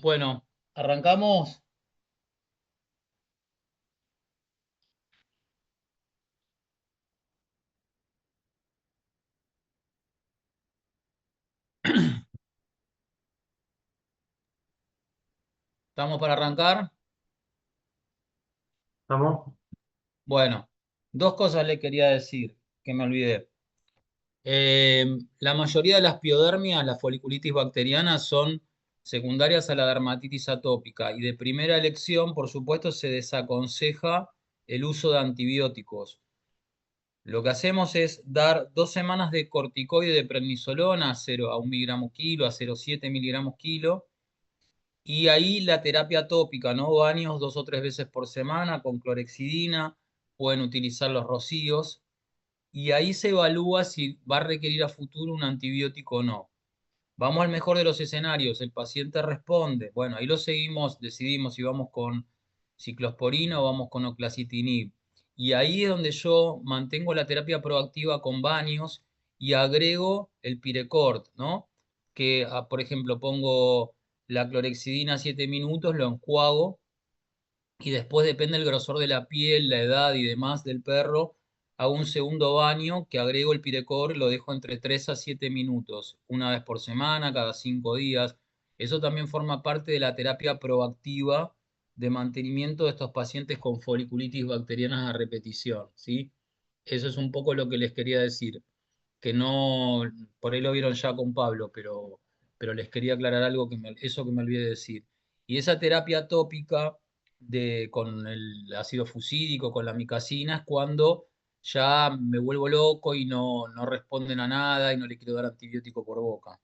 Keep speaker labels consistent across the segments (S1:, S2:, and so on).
S1: Bueno, arrancamos. ¿Estamos para arrancar?
S2: ¿Estamos?
S1: Bueno, dos cosas le quería decir que me olvidé. La mayoría de las piodermias, las foliculitis bacterianas, son secundarias a la dermatitis atópica y de primera elección, por supuesto, se desaconseja el uso de antibióticos. Lo que hacemos es dar 2 semanas de corticoide de prednisolona a 1 miligramo kilo, a 0,7 miligramos kilo. Y ahí la terapia tópica, ¿no? Baños 2 o 3 veces por semana con clorexidina, pueden utilizar los rocíos, y ahí se evalúa si va a requerir a futuro un antibiótico o no. Vamos al mejor de los escenarios, el paciente responde, bueno, ahí lo seguimos, decidimos si vamos con ciclosporina o vamos con oclacitinib. Y ahí es donde yo mantengo la terapia proactiva con baños y agrego el Pirecort, ¿no? Que, por ejemplo, pongo la clorexidina 7 minutos, lo enjuago y después depende del grosor de la piel, la edad y demás del perro, hago un segundo baño que agrego el Pirecor, lo dejo entre 3 a 7 minutos, una vez por semana, cada 5 días. Eso también forma parte de la terapia proactiva de mantenimiento de estos pacientes con foliculitis bacterianas a repetición, ¿sí? Eso es un poco lo que les quería decir, que no, por ahí lo vieron ya con Pablo, pero les quería aclarar algo eso que me olvidé de decir. Y esa terapia tópica con el ácido fusídico, con la micacina, es cuando ya me vuelvo loco y no responden a nada y no le quiero dar antibiótico por boca.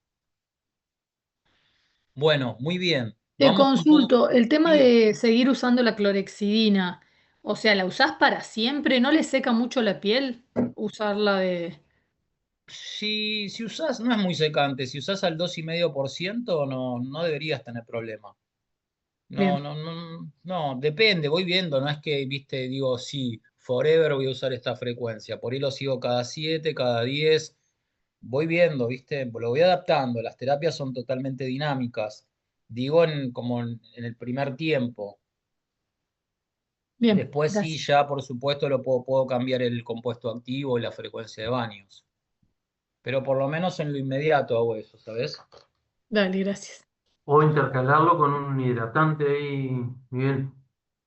S1: Bueno, muy bien.
S2: Te
S1: Vamos con todo.
S2: consulto, el tema
S1: Sí,
S2: de seguir usando la clorexidina, o sea, ¿la usás para siempre? ¿No le seca mucho la piel usarla de...
S1: si usás, no es muy secante, si usás al 2,5% no deberías tener problema. No,
S2: Bien,
S1: no, no, no, depende, voy viendo, no es que, viste, digo, sí, forever voy a usar esta frecuencia, por ahí lo sigo cada 7, cada 10, voy viendo, viste, lo voy adaptando, las terapias son totalmente dinámicas, digo como en el primer tiempo,
S2: bien,
S1: después sí,
S2: gracias.
S1: ya por supuesto puedo cambiar el compuesto activo y la frecuencia de baños, pero por lo menos en lo inmediato hago eso, ¿sabes?
S2: Dale, gracias. O intercalarlo con un hidratante ahí, Miguel.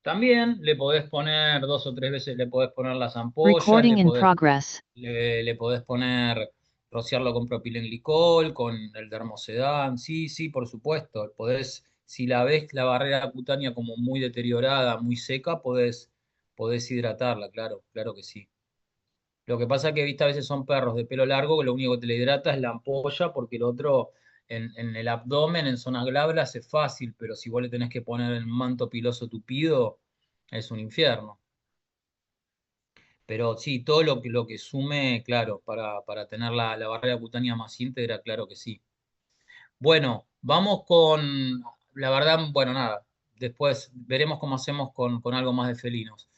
S1: También le podés poner 2 o 3 veces, le podés poner las ampollas,
S3: Recording in progress.
S1: le podés poner, rociarlo con propilenglicol, con el dermosedán, sí, sí, por supuesto. Podés, si la ves la barrera cutánea como muy deteriorada, muy seca, podés hidratarla, claro, claro que sí. Lo que pasa es que, viste, a veces son perros de pelo largo que lo único que te le hidrata es la ampolla, porque el otro en el abdomen, en zonas glabras, es fácil, pero si vos le tenés que poner el manto piloso tupido, es un infierno. Pero sí, todo lo que sume, claro, para tener la barrera cutánea más íntegra, claro que sí. Bueno, vamos con, la verdad, bueno, nada, después veremos cómo hacemos con algo más de felinos.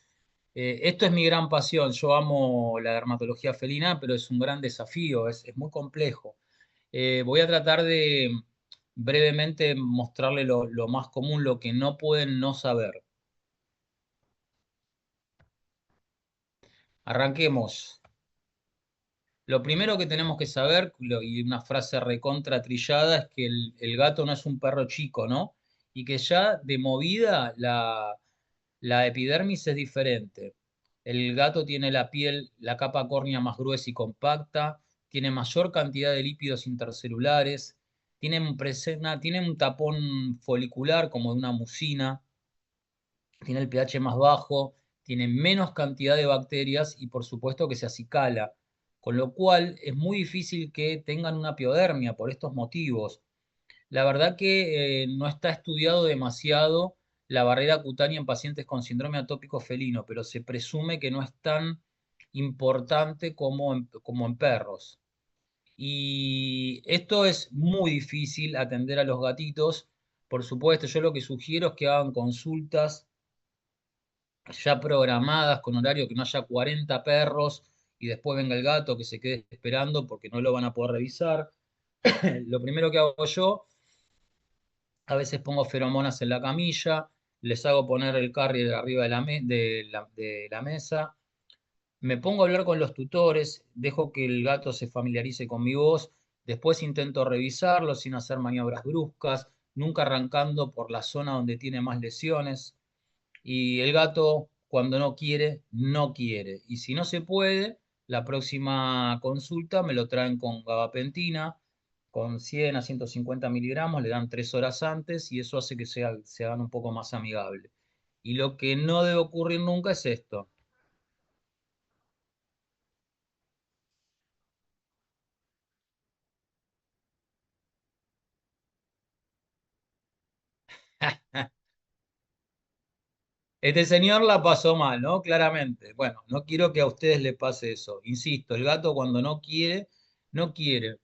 S1: Esto es mi gran pasión, yo amo la dermatología felina, pero es un gran desafío, es muy complejo. Voy a tratar de brevemente mostrarle lo más común, lo que no pueden no saber. Arranquemos. Lo primero que tenemos que saber, y una frase recontra trillada, es que el gato no es un perro chico, ¿no? Y que ya de movida la epidermis es diferente. El gato tiene la piel, la capa córnea más gruesa y compacta, tiene mayor cantidad de lípidos intercelulares, tiene un tapón folicular como de una mucina, tiene el pH más bajo, tiene menos cantidad de bacterias y por supuesto que se acicala, con lo cual es muy difícil que tengan una piodermia por estos motivos. La verdad que no está estudiado demasiado la barrera cutánea en pacientes con síndrome atópico felino, pero se presume que no es tan importante como en perros. Y esto es muy difícil atender a los gatitos. Por supuesto, yo lo que sugiero es que hagan consultas ya programadas con horario, que no haya 40 perros y después venga el gato que se quede esperando porque no lo van a poder revisar. Lo primero que hago yo A veces pongo feromonas en la camilla, les hago poner el carrier arriba de la mesa, me pongo a hablar con los tutores, dejo que el gato se familiarice con mi voz, después intento revisarlo sin hacer maniobras bruscas, nunca arrancando por la zona donde tiene más lesiones. Y el gato, cuando no quiere, no quiere. Y si no se puede, la próxima consulta me lo traen con gabapentina, con 100 a 150 miligramos, le dan 3 horas antes y eso hace que se hagan un poco más amigables. Y lo que no debe ocurrir nunca es esto. Este señor la pasó mal, ¿no? Claramente. Bueno, no quiero que a ustedes les pase eso. Insisto, el gato cuando no quiere, no quiere.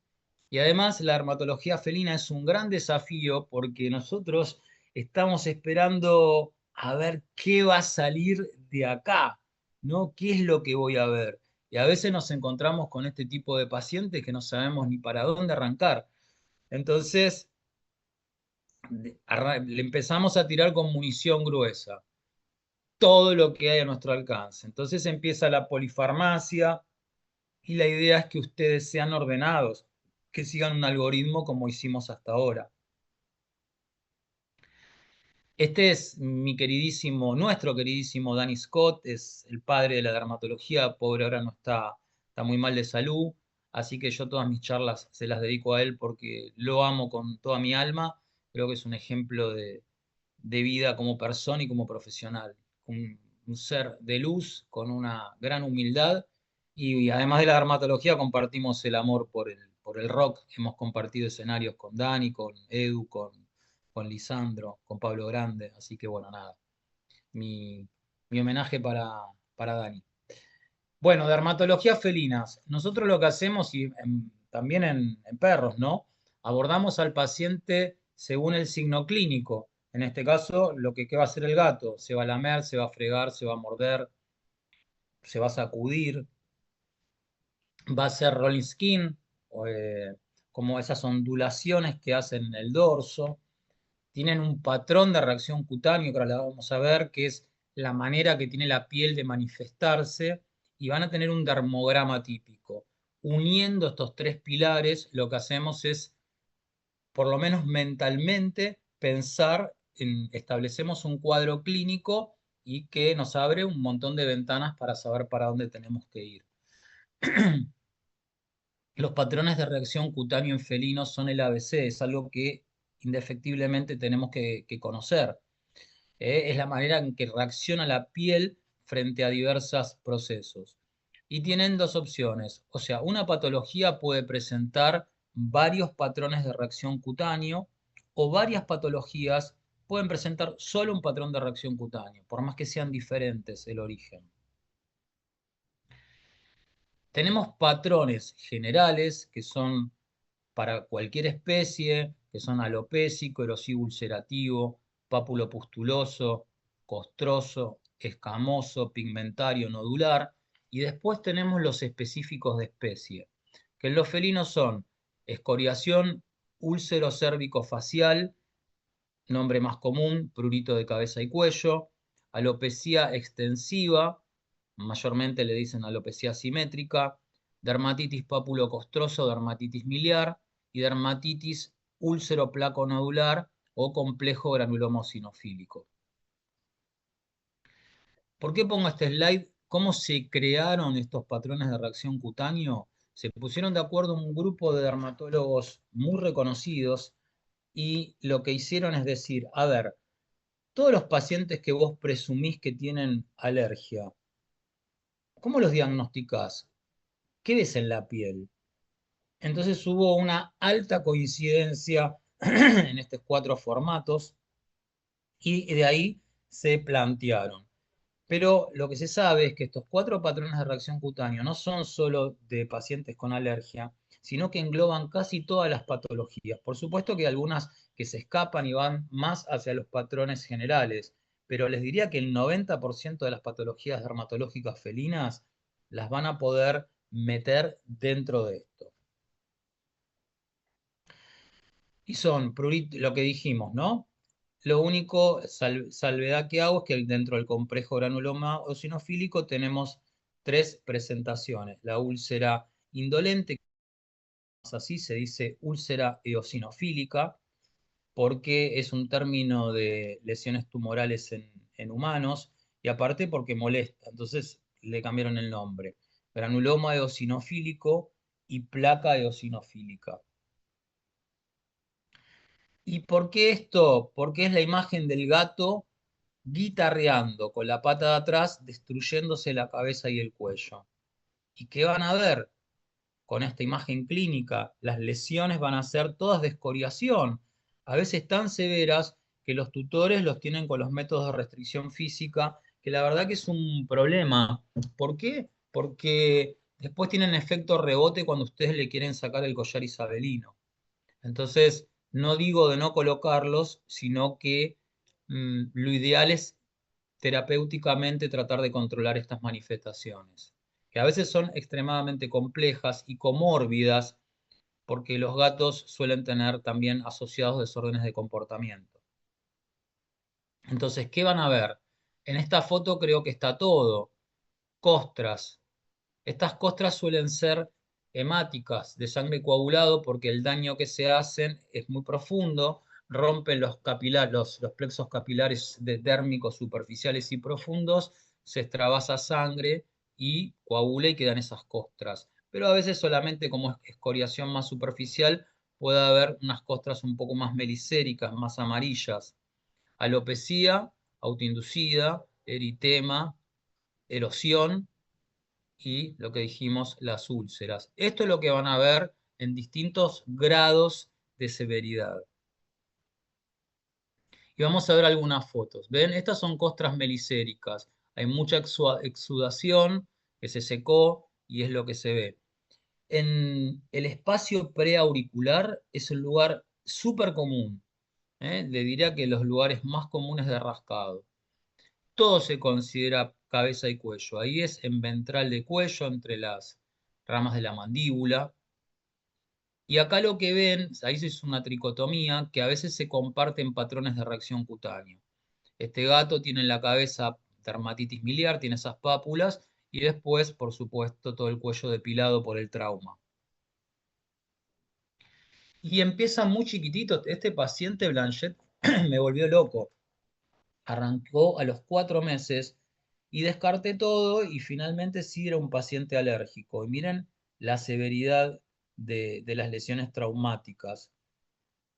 S1: Y además la dermatología felina es un gran desafío porque nosotros estamos esperando a ver qué va a salir de acá, ¿no? ¿Qué es lo que voy a ver? Y a veces nos encontramos con este tipo de pacientes que no sabemos ni para dónde arrancar. Entonces, le empezamos a tirar con munición gruesa todo lo que hay a nuestro alcance. Entonces empieza la polifarmacia y la idea es que ustedes sean ordenados, que sigan un algoritmo como hicimos hasta ahora. Este es mi queridísimo, nuestro queridísimo Danny Scott, es el padre de la dermatología, pobre ahora no está muy mal de salud, así que yo todas mis charlas se las dedico a él porque lo amo con toda mi alma, creo que es un ejemplo de vida como persona y como profesional. Un ser de luz con una gran humildad y además de la dermatología compartimos el amor por el rock. Hemos compartido escenarios con Dani, con Edu, con Lisandro, con Pablo Grande. Así que bueno, nada, mi homenaje para Dani. Bueno, dermatologías felinas. Nosotros lo que hacemos, y también en perros, ¿no? Abordamos al paciente según el signo clínico. En este caso, ¿qué va a hacer el gato? Se va a lamer, se va a fregar, se va a morder, se va a sacudir, va a ser rolling skin, como esas ondulaciones que hacen en el dorso. Tienen un patrón de reacción cutáneo, que ahora la vamos a ver, que es la manera que tiene la piel de manifestarse, y van a tener un dermograma típico. Uniendo estos tres pilares, lo que hacemos es, por lo menos mentalmente, pensar establecemos un cuadro clínico y que nos abre un montón de ventanas para saber para dónde tenemos que ir. Los patrones de reacción cutáneo en felinos son el ABC, es algo que indefectiblemente tenemos que conocer. Es la manera en que reacciona la piel frente a diversos procesos. Y tienen dos opciones, o sea, una patología puede presentar varios patrones de reacción cutáneo o varias patologías pueden presentar solo un patrón de reacción cutáneo, por más que sean diferentes el origen. Tenemos patrones generales que son para cualquier especie, que son alopécico, erosivo ulcerativo, pápulo-pustuloso, costroso, escamoso, pigmentario, nodular, y después tenemos los específicos de especie, que en los felinos son escoriación úlcero cérvico facial, nombre más común, prurito de cabeza y cuello, alopecia extensiva, mayormente le dicen alopecia simétrica, dermatitis papulocostroso, dermatitis miliar y dermatitis úlcero-placo-nodular o complejo granulomo sinofílico. ¿Por qué pongo este slide? ¿Cómo se crearon estos patrones de reacción cutáneo? Se pusieron de acuerdo un grupo de dermatólogos muy reconocidos y lo que hicieron es decir, a ver, todos los pacientes que vos presumís que tienen alergia, ¿cómo los diagnosticás? ¿Qué ves en la piel? Entonces hubo una alta coincidencia en estos cuatro formatos y de ahí se plantearon. Pero lo que se sabe es que estos cuatro patrones de reacción cutánea no son solo de pacientes con alergia, sino que engloban casi todas las patologías. Por supuesto que hay algunas que se escapan y van más hacia los patrones generales, pero les diría que el 90% de las patologías dermatológicas felinas las van a poder meter dentro de esto. Y son lo que dijimos, ¿no? Lo único, salvedad que hago es que dentro del complejo granuloma eosinofílico tenemos tres presentaciones. La úlcera indolente, así se dice úlcera eosinofílica, porque es un término de lesiones tumorales en humanos y aparte porque molesta. Entonces le cambiaron el nombre. Granuloma eosinofílico y placa eosinofílica. ¿Y por qué esto? Porque es la imagen del gato guitarreando con la pata de atrás, destruyéndose la cabeza y el cuello. ¿Y qué van a ver con esta imagen clínica? Las lesiones van a ser todas de escoriación, a veces tan severas que los tutores los tienen con los métodos de restricción física, que la verdad que es un problema. ¿Por qué? Porque después tienen efecto rebote cuando ustedes le quieren sacar el collar isabelino. Entonces, no digo de no colocarlos, sino que lo ideal es terapéuticamente tratar de controlar estas manifestaciones, que a veces son extremadamente complejas y comórbidas, porque los gatos suelen tener también asociados desórdenes de comportamiento. Entonces, ¿qué van a ver? En esta foto creo que está todo. Costras. Estas costras suelen ser hemáticas, de sangre coagulado, porque el daño que se hacen es muy profundo, rompen los capilares, los plexos capilares dérmicos superficiales y profundos, se extravasa sangre y coagula y quedan esas costras. Pero a veces solamente como escoriación más superficial puede haber unas costras un poco más melicéricas, más amarillas. Alopecia autoinducida, eritema, erosión y lo que dijimos, las úlceras. Esto es lo que van a ver en distintos grados de severidad. Y vamos a ver algunas fotos. ¿Ven? Estas son costras melicéricas. Hay mucha exudación que se secó y es lo que se ve. En el espacio preauricular es un lugar súper común. Le diría que los lugares más comunes de rascado. Todo se considera cabeza y cuello. Ahí es en ventral de cuello, entre las ramas de la mandíbula. Y acá lo que ven, ahí es una tricotomía que a veces se comparten patrones de reacción cutánea. Este gato tiene en la cabeza dermatitis miliar, tiene esas pápulas y después, por supuesto, todo el cuello depilado por el trauma. Y empieza muy chiquitito. Este paciente Blanchet me volvió loco. Arrancó a los 4 meses y descarté todo y finalmente sí era un paciente alérgico. Y miren la severidad de las lesiones traumáticas.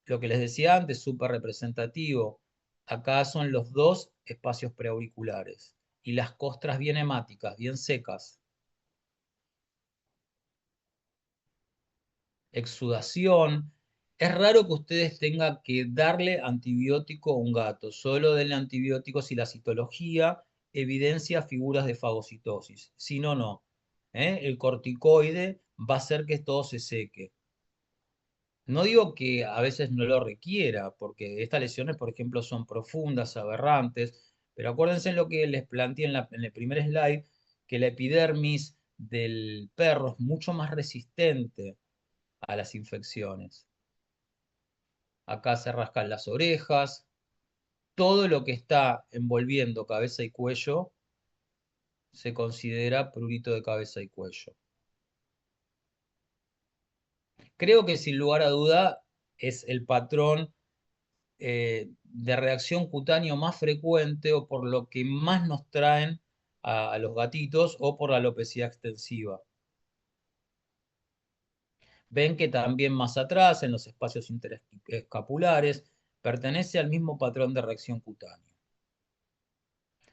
S1: Lo que les decía antes, súper representativo. Acá son los dos espacios preauriculares y las costras bien hemáticas, bien secas. Exudación. Es raro que ustedes tengan que darle antibiótico a un gato. Solo denle antibióticos si la citología evidencia figuras de fagocitosis. Si no, no. El corticoide va a hacer que todo se seque. No digo que a veces no lo requiera, porque estas lesiones, por ejemplo, son profundas, aberrantes, pero acuérdense en lo que les planteé en el primer slide, que la epidermis del perro es mucho más resistente a las infecciones. Acá se rascan las orejas, todo lo que está envolviendo cabeza y cuello se considera prurito de cabeza y cuello. Creo que sin lugar a duda es el patrón de reacción cutáneo más frecuente o por lo que más nos traen a los gatitos o por la alopecia extensiva. Ven que también más atrás, en los espacios interescapulares, pertenece al mismo patrón de reacción cutánea.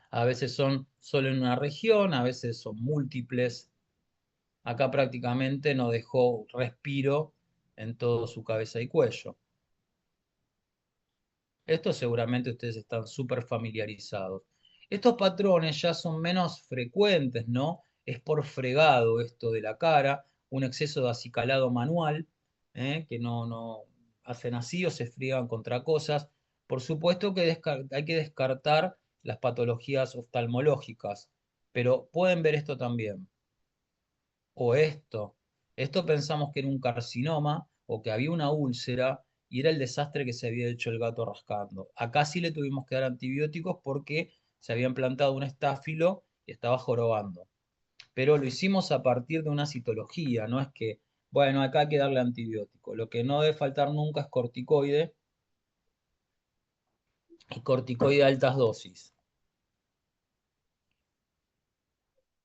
S1: A veces son solo en una región, a veces son múltiples. Acá prácticamente no dejó respiro en todo su cabeza y cuello. Esto seguramente ustedes están súper familiarizados. Estos patrones ya son menos frecuentes, ¿no? Es por fregado esto de la cara, un exceso de acicalado manual, que no hacen así o se friegan contra cosas. Por supuesto que hay que descartar las patologías oftalmológicas, pero pueden ver esto también. O esto. Esto pensamos que era un carcinoma o que había una úlcera y era el desastre que se había hecho el gato rascando. Acá sí le tuvimos que dar antibióticos porque se había implantado un estáfilo y estaba jorobando. Pero lo hicimos a partir de una citología, no es que, bueno, acá hay que darle antibiótico. Lo que no debe faltar nunca es corticoide y corticoide a altas dosis.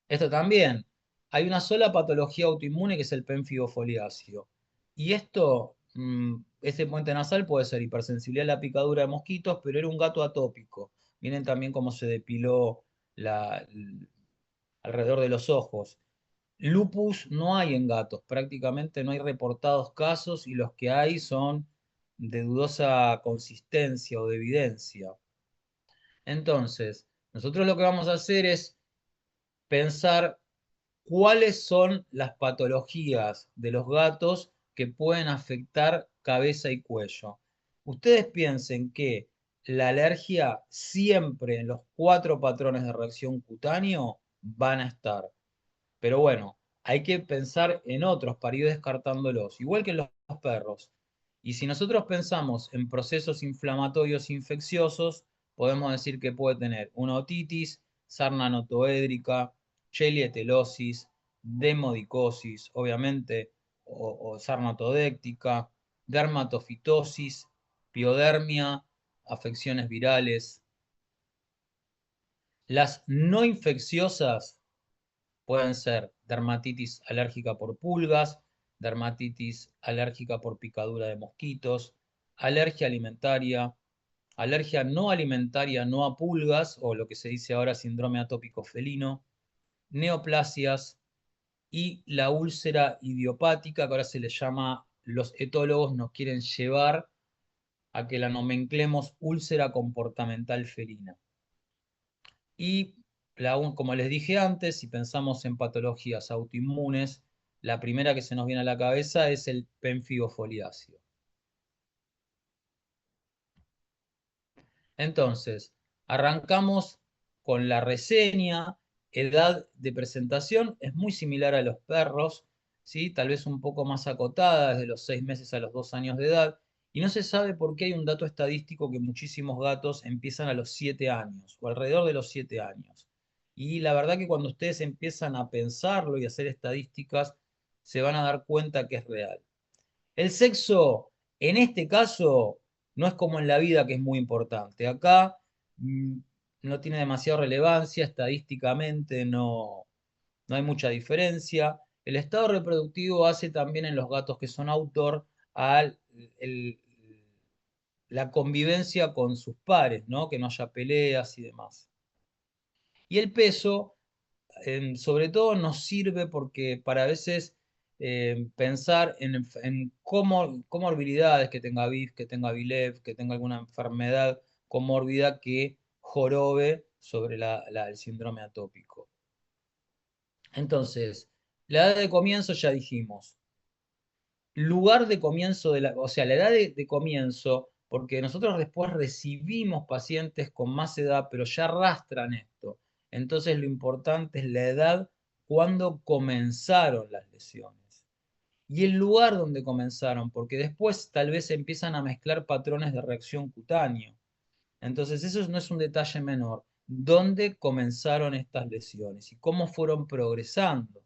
S1: Esto también, hay una sola patología autoinmune que es el pemfigo foliáceo. Y esto, este puente nasal puede ser hipersensibilidad a la picadura de mosquitos, pero era un gato atópico. Miren también cómo se depiló alrededor de los ojos. Lupus no hay en gatos, prácticamente no hay reportados casos y los que hay son de dudosa consistencia o de evidencia. Entonces, nosotros lo que vamos a hacer es pensar cuáles son las patologías de los gatos que pueden afectar cabeza y cuello. Ustedes piensen que la alergia siempre en los 4 patrones de reacción cutáneo van a estar. Pero bueno, hay que pensar en otros para ir descartándolos, igual que en los perros. Y si nosotros pensamos en procesos inflamatorios infecciosos, podemos decir que puede tener una otitis, sarna notoédrica, chelietelosis, demodicosis, obviamente, o sarna otodéctica, dermatofitosis, piodermia, afecciones virales. Las no infecciosas pueden ser dermatitis alérgica por pulgas, dermatitis alérgica por picadura de mosquitos, alergia alimentaria, alergia no alimentaria no a pulgas, o lo que se dice ahora síndrome atópico felino, neoplasias y la úlcera idiopática, que ahora se le llama, los etólogos nos quieren llevar a que la nomenclemos úlcera comportamental felina. Y como les dije antes, si pensamos en patologías autoinmunes, la primera que se nos viene a la cabeza es el pemfigo foliáceo. Entonces, arrancamos con la reseña. Edad de presentación es muy similar a los perros, ¿sí? Tal vez un poco más acotada, desde los 6 meses a los 2 años de edad. Y no se sabe por qué hay un dato estadístico que muchísimos gatos empiezan a los 7 años o alrededor de los 7 años. Y la verdad que cuando ustedes empiezan a pensarlo y a hacer estadísticas, se van a dar cuenta que es real. El sexo, en este caso, no es como en la vida, que es muy importante. Acá mm, no tiene demasiada relevancia, estadísticamente no hay mucha diferencia. El estado reproductivo hace también en los gatos que son autor a la convivencia con sus pares, ¿no? Que no haya peleas y demás. Y el peso, sobre todo nos sirve porque para a veces pensar en comorbilidades que tenga BIF, que tenga BILEV, que tenga alguna enfermedad comórbida que jorobe sobre el síndrome atópico. Entonces, la edad de comienzo ya dijimos. Lugar de comienzo, o sea, la edad de comienzo, porque nosotros después recibimos pacientes con más edad, pero ya arrastran esto. Entonces, lo importante es la edad cuando comenzaron las lesiones. Y el lugar donde comenzaron, porque después tal vez empiezan a mezclar patrones de reacción cutáneo. Entonces, eso no es un detalle menor. ¿Dónde comenzaron estas lesiones y cómo fueron progresando?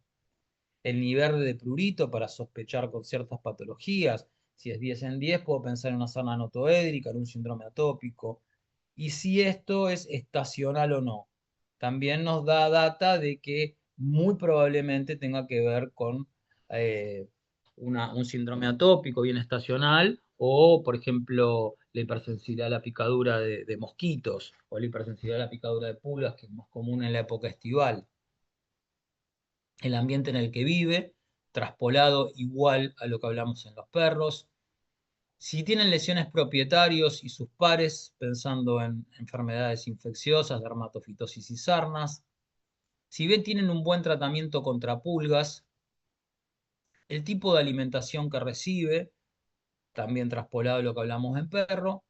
S1: El nivel de prurito para sospechar con ciertas patologías. Si es 10 en 10, puedo pensar en una sarna notoédrica, en un síndrome atópico. Y si esto es estacional o no. También nos da data de que muy probablemente tenga que ver con eh, un síndrome atópico bien estacional o, por ejemplo, la hipersensibilidad a la picadura de mosquitos o la hipersensibilidad a la picadura de pulgas, que es más común en la época estival. El ambiente en el que vive, traspolado igual a lo que hablamos en los perros. Si tienen lesiones propietarios y sus pares, pensando en enfermedades infecciosas, dermatofitosis y sarnas. Si bien tienen un buen tratamiento contra pulgas, el tipo de alimentación que recibe, también traspolado a lo que hablamos en perro,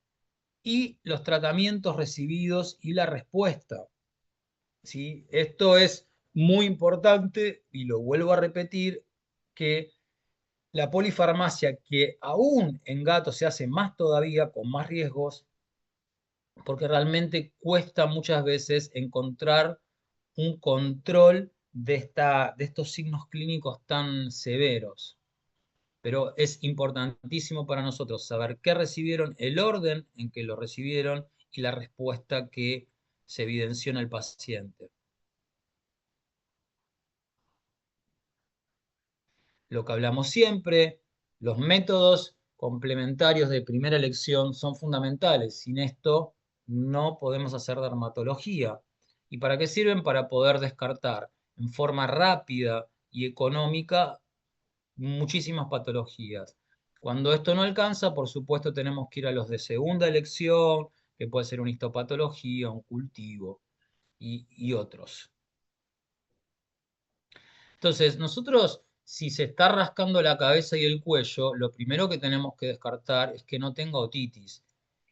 S1: y los tratamientos recibidos y la respuesta. ¿Sí? Esto es muy importante y lo vuelvo a repetir, que La polifarmacia, que aún en gatos se hace más todavía, con más riesgos, porque realmente cuesta muchas veces encontrar un control de estos signos clínicos tan severos. Pero es importantísimo para nosotros saber qué recibieron, el orden en que lo recibieron y la respuesta que se evidenció en el paciente. Lo que hablamos siempre, los métodos complementarios de primera elección son fundamentales. Sin esto no podemos hacer dermatología. ¿Y para qué sirven? Para poder descartar en forma rápida y económica muchísimas patologías. Cuando esto no alcanza, por supuesto, tenemos que ir a los de segunda elección, que puede ser una histopatología, un cultivo y otros. Entonces, nosotros, si se está rascando la cabeza y el cuello, lo primero que tenemos que descartar es que no tenga otitis.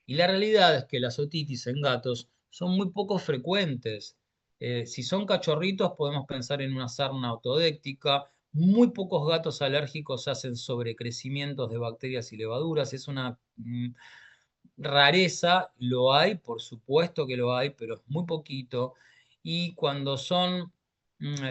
S1: Y la realidad es que las otitis en gatos son muy poco frecuentes. Si son cachorritos, podemos pensar en una sarna autodéctica. Muy pocos gatos alérgicos hacen sobrecrecimientos de bacterias y levaduras. Es una rareza, lo hay, por supuesto que lo hay, pero es muy poquito. Y cuando son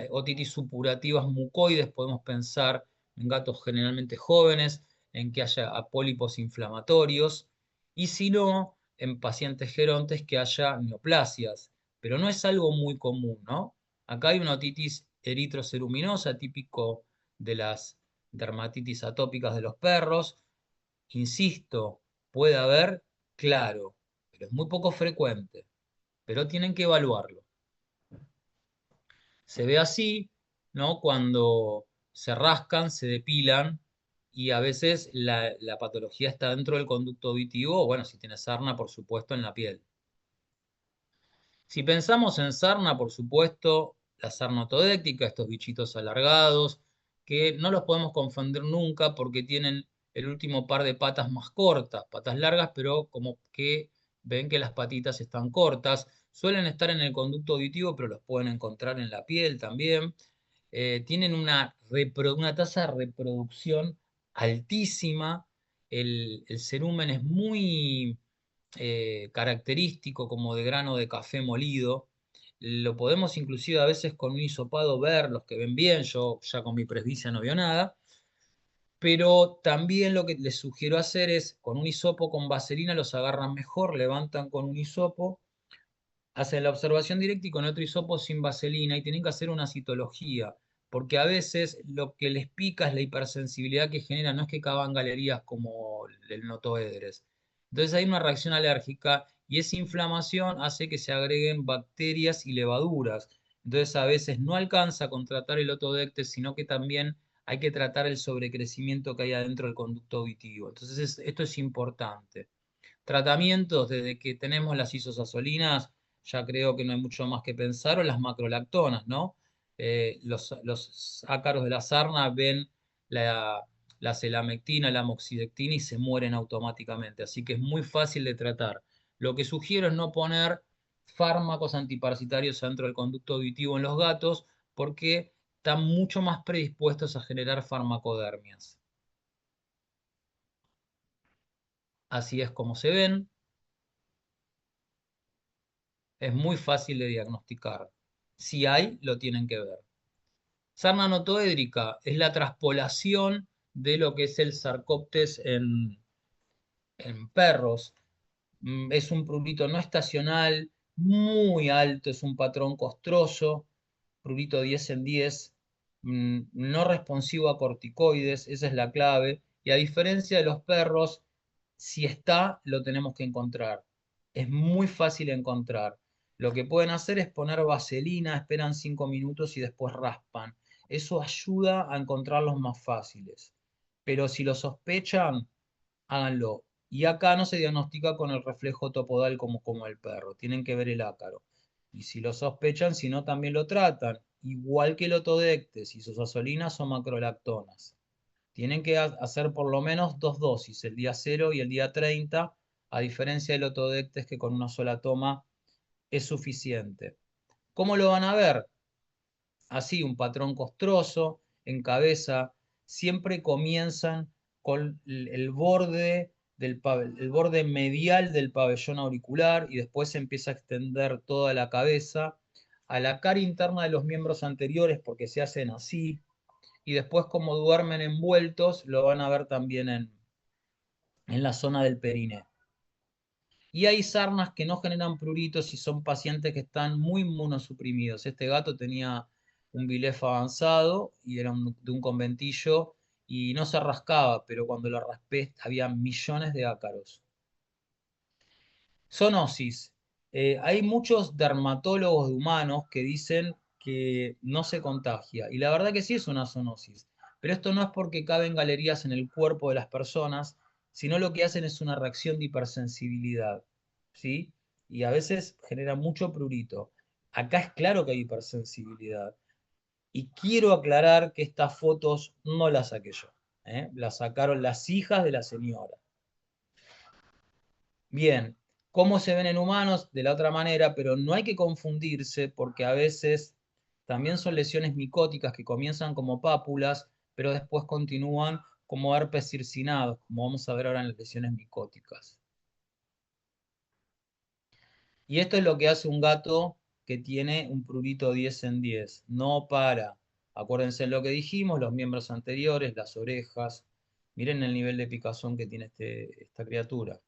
S1: otitis supurativas mucoides, podemos pensar en gatos generalmente jóvenes, en que haya pólipos inflamatorios, y si no, en pacientes gerontes que haya neoplasias. Pero no es algo muy común, ¿no? Acá hay una otitis eritroceruminosa, típico de las dermatitis atópicas de los perros. Insisto, puede haber, claro, pero es muy poco frecuente, pero tienen que evaluarlo. Se ve así, ¿no? Cuando se rascan, se depilan y a veces la patología está dentro del conducto auditivo, o bueno, si tiene sarna, por supuesto, en la piel. Si pensamos en sarna, por supuesto, la sarna autodéctica, estos bichitos alargados, que no los podemos confundir nunca porque tienen el último par de patas más cortas, patas largas, pero como que ven que las patitas están cortas. Suelen estar en el conducto auditivo, pero los pueden encontrar en la piel también. Tienen una tasa de reproducción altísima. El cerumen es muy característico como de grano de café molido. Lo podemos inclusive a veces con un hisopado ver, los que ven bien, yo ya con mi presbicia no veo nada, pero también lo que les sugiero hacer es con un hisopo con vaselina los agarran mejor, levantan con un hisopo, hacen la observación directa y con otro hisopo sin vaselina y tienen que hacer una citología, porque a veces lo que les pica es la hipersensibilidad que genera, no es que cavan galerías como el notoedres. Entonces hay una reacción alérgica y esa inflamación hace que se agreguen bacterias y levaduras. Entonces a veces no alcanza con tratar el otodectes, sino que también hay que tratar el sobrecrecimiento que hay adentro del conducto auditivo. Entonces esto es importante. Tratamientos desde que tenemos las isosazolinas, ya creo que no hay mucho más que pensar, o las macrolactonas, ¿no? Los ácaros de la sarna ven la, la selamectina, la amoxidectina y se mueren automáticamente, así que es muy fácil de tratar. Lo que sugiero es no poner fármacos antiparasitarios dentro del conducto auditivo en los gatos porque están mucho más predispuestos a generar farmacodermias. Así es como se ven. Es muy fácil de diagnosticar. Si hay, lo tienen que ver. Sarna notoédrica es la traspolación de lo que es el Sarcoptes en perros. Es un prurito no estacional, muy alto, es un patrón costroso, prurito 10 en 10, no responsivo a corticoides, esa es la clave. Y a diferencia de los perros, si está, lo tenemos que encontrar. Es muy fácil encontrar. Lo que pueden hacer es poner vaselina, esperan 5 minutos y después raspan. Eso ayuda a encontrarlos más fáciles. Pero si lo sospechan, háganlo. Y acá no se diagnostica con el reflejo topodal como el perro, tienen que ver el ácaro. Y si lo sospechan, si no, también lo tratan, igual que el otodectes, isosazolinas o macrolactonas. Tienen que hacer por lo menos 2 dosis, el día 0 y el día 30, a diferencia del otodectes que con una sola toma es suficiente. ¿Cómo lo van a ver? Así, un patrón costroso, en cabeza, siempre comienzan con el borde el borde medial del pabellón auricular y después se empieza a extender toda la cabeza a la cara interna de los miembros anteriores porque se hacen así y después como duermen envueltos lo van a ver también en la zona del períneo. Y hay sarnas que no generan pruritos y son pacientes que están muy inmunosuprimidos. Este gato tenía un vilef avanzado y era de un conventillo y no se rascaba, pero cuando lo raspé había millones de ácaros. Zoonosis. Hay muchos dermatólogos de humanos que dicen que no se contagia. Y la verdad que sí es una zoonosis. Pero esto no es porque caben galerías en el cuerpo de las personas, sino lo que hacen es una reacción de hipersensibilidad. ¿Sí? Y a veces genera mucho prurito. Acá es claro que hay hipersensibilidad. Y quiero aclarar que estas fotos no las saqué yo. Las sacaron las hijas de la señora. Bien, ¿cómo se ven en humanos? De la otra manera, pero no hay que confundirse porque a veces también son lesiones micóticas que comienzan como pápulas, pero después continúan como herpes circinados, como vamos a ver ahora en las lesiones micóticas. Y esto es lo que hace un gato que tiene un prurito 10 en 10. No para. Acuérdense de lo que dijimos, los miembros anteriores, las orejas. Miren el nivel de picazón que tiene esta criatura.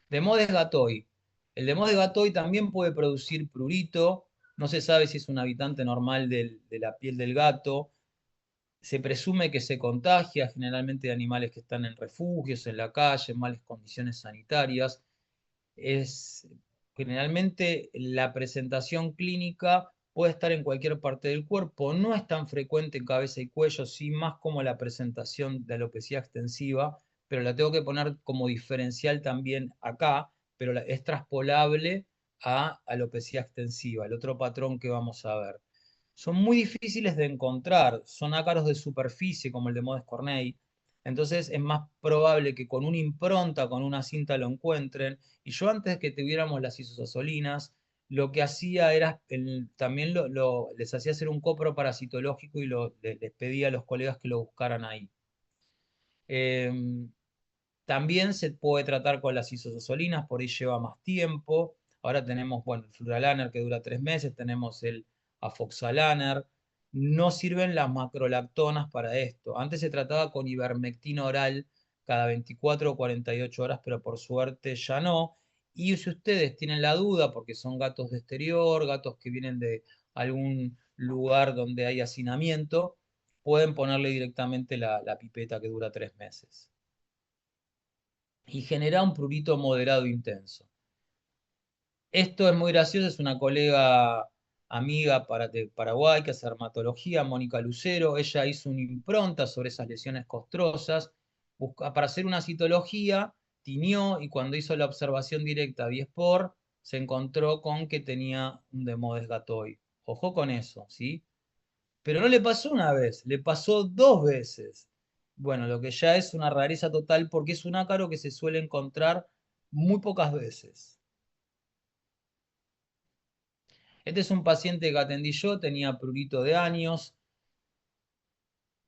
S1: Demodes gatoi. El Demodes gatoi también puede producir prurito. No se sabe si es un habitante normal de la piel del gato. Se presume que se contagia generalmente de animales que están en refugios, en la calle, en malas condiciones sanitarias. Es, generalmente la presentación clínica puede estar en cualquier parte del cuerpo. No es tan frecuente en cabeza y cuello, sí más como la presentación de alopecia extensiva, pero la tengo que poner como diferencial también acá, pero es traspolable a alopecia extensiva, el otro patrón que vamos a ver. Son muy difíciles de encontrar, son ácaros de superficie como el de Modes Cornei, entonces es más probable que con una impronta, con una cinta lo encuentren. Y yo antes de que tuviéramos las isosasolinas, lo que hacía era, también les hacía hacer un copro parasitológico y les pedía a los colegas que lo buscaran ahí. También se puede tratar con las isosasolinas, por ahí lleva más tiempo. Ahora tenemos, bueno, el Fluralaner que dura 3 meses, tenemos el Afoxalaner. No sirven las macrolactonas para esto. Antes se trataba con ivermectina oral cada 24 o 48 horas, pero por suerte ya no. Y si ustedes tienen la duda, porque son gatos de exterior, gatos que vienen de algún lugar donde hay hacinamiento, pueden ponerle directamente la pipeta que dura 3 meses y genera un prurito moderado intenso. Esto es muy gracioso, es una colega amiga de Paraguay que hace dermatología, Mónica Lucero. Ella hizo una impronta sobre esas lesiones costrosas. Para hacer una citología, tiñó y cuando hizo la observación directa Biespor, se encontró con que tenía un Demodes gatoi. Ojo con eso, ¿sí? Pero no le pasó una vez, le pasó 2 veces. Bueno, lo que ya es una rareza total porque es un ácaro que se suele encontrar muy pocas veces. Este es un paciente que atendí yo, tenía prurito de años,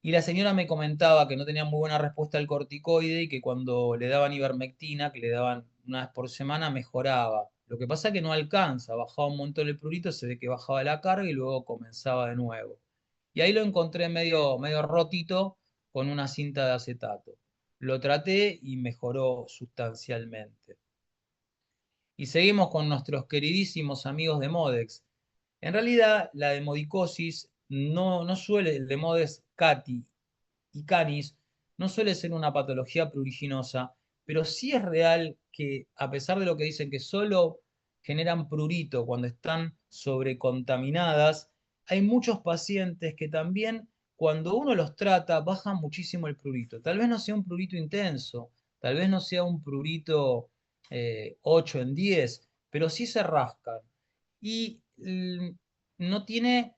S1: y la señora me comentaba que no tenía muy buena respuesta al corticoide y que cuando le daban ivermectina, que le daban una vez por semana, mejoraba. Lo que pasa es que no alcanza, bajaba un montón el prurito, se ve que bajaba la carga y luego comenzaba de nuevo. Y ahí lo encontré medio rotito con una cinta de acetato. Lo traté y mejoró sustancialmente. Y seguimos con nuestros queridísimos amigos de Modex. En realidad, la demodicosis no suele, el Demodex cati y canis, no suele ser una patología pruriginosa, pero sí es real que, a pesar de lo que dicen que solo generan prurito cuando están sobrecontaminadas, hay muchos pacientes que también, cuando uno los trata, bajan muchísimo el prurito. Tal vez no sea un prurito intenso, tal vez no sea un prurito 8 en 10, pero sí se rascan. Y no tiene,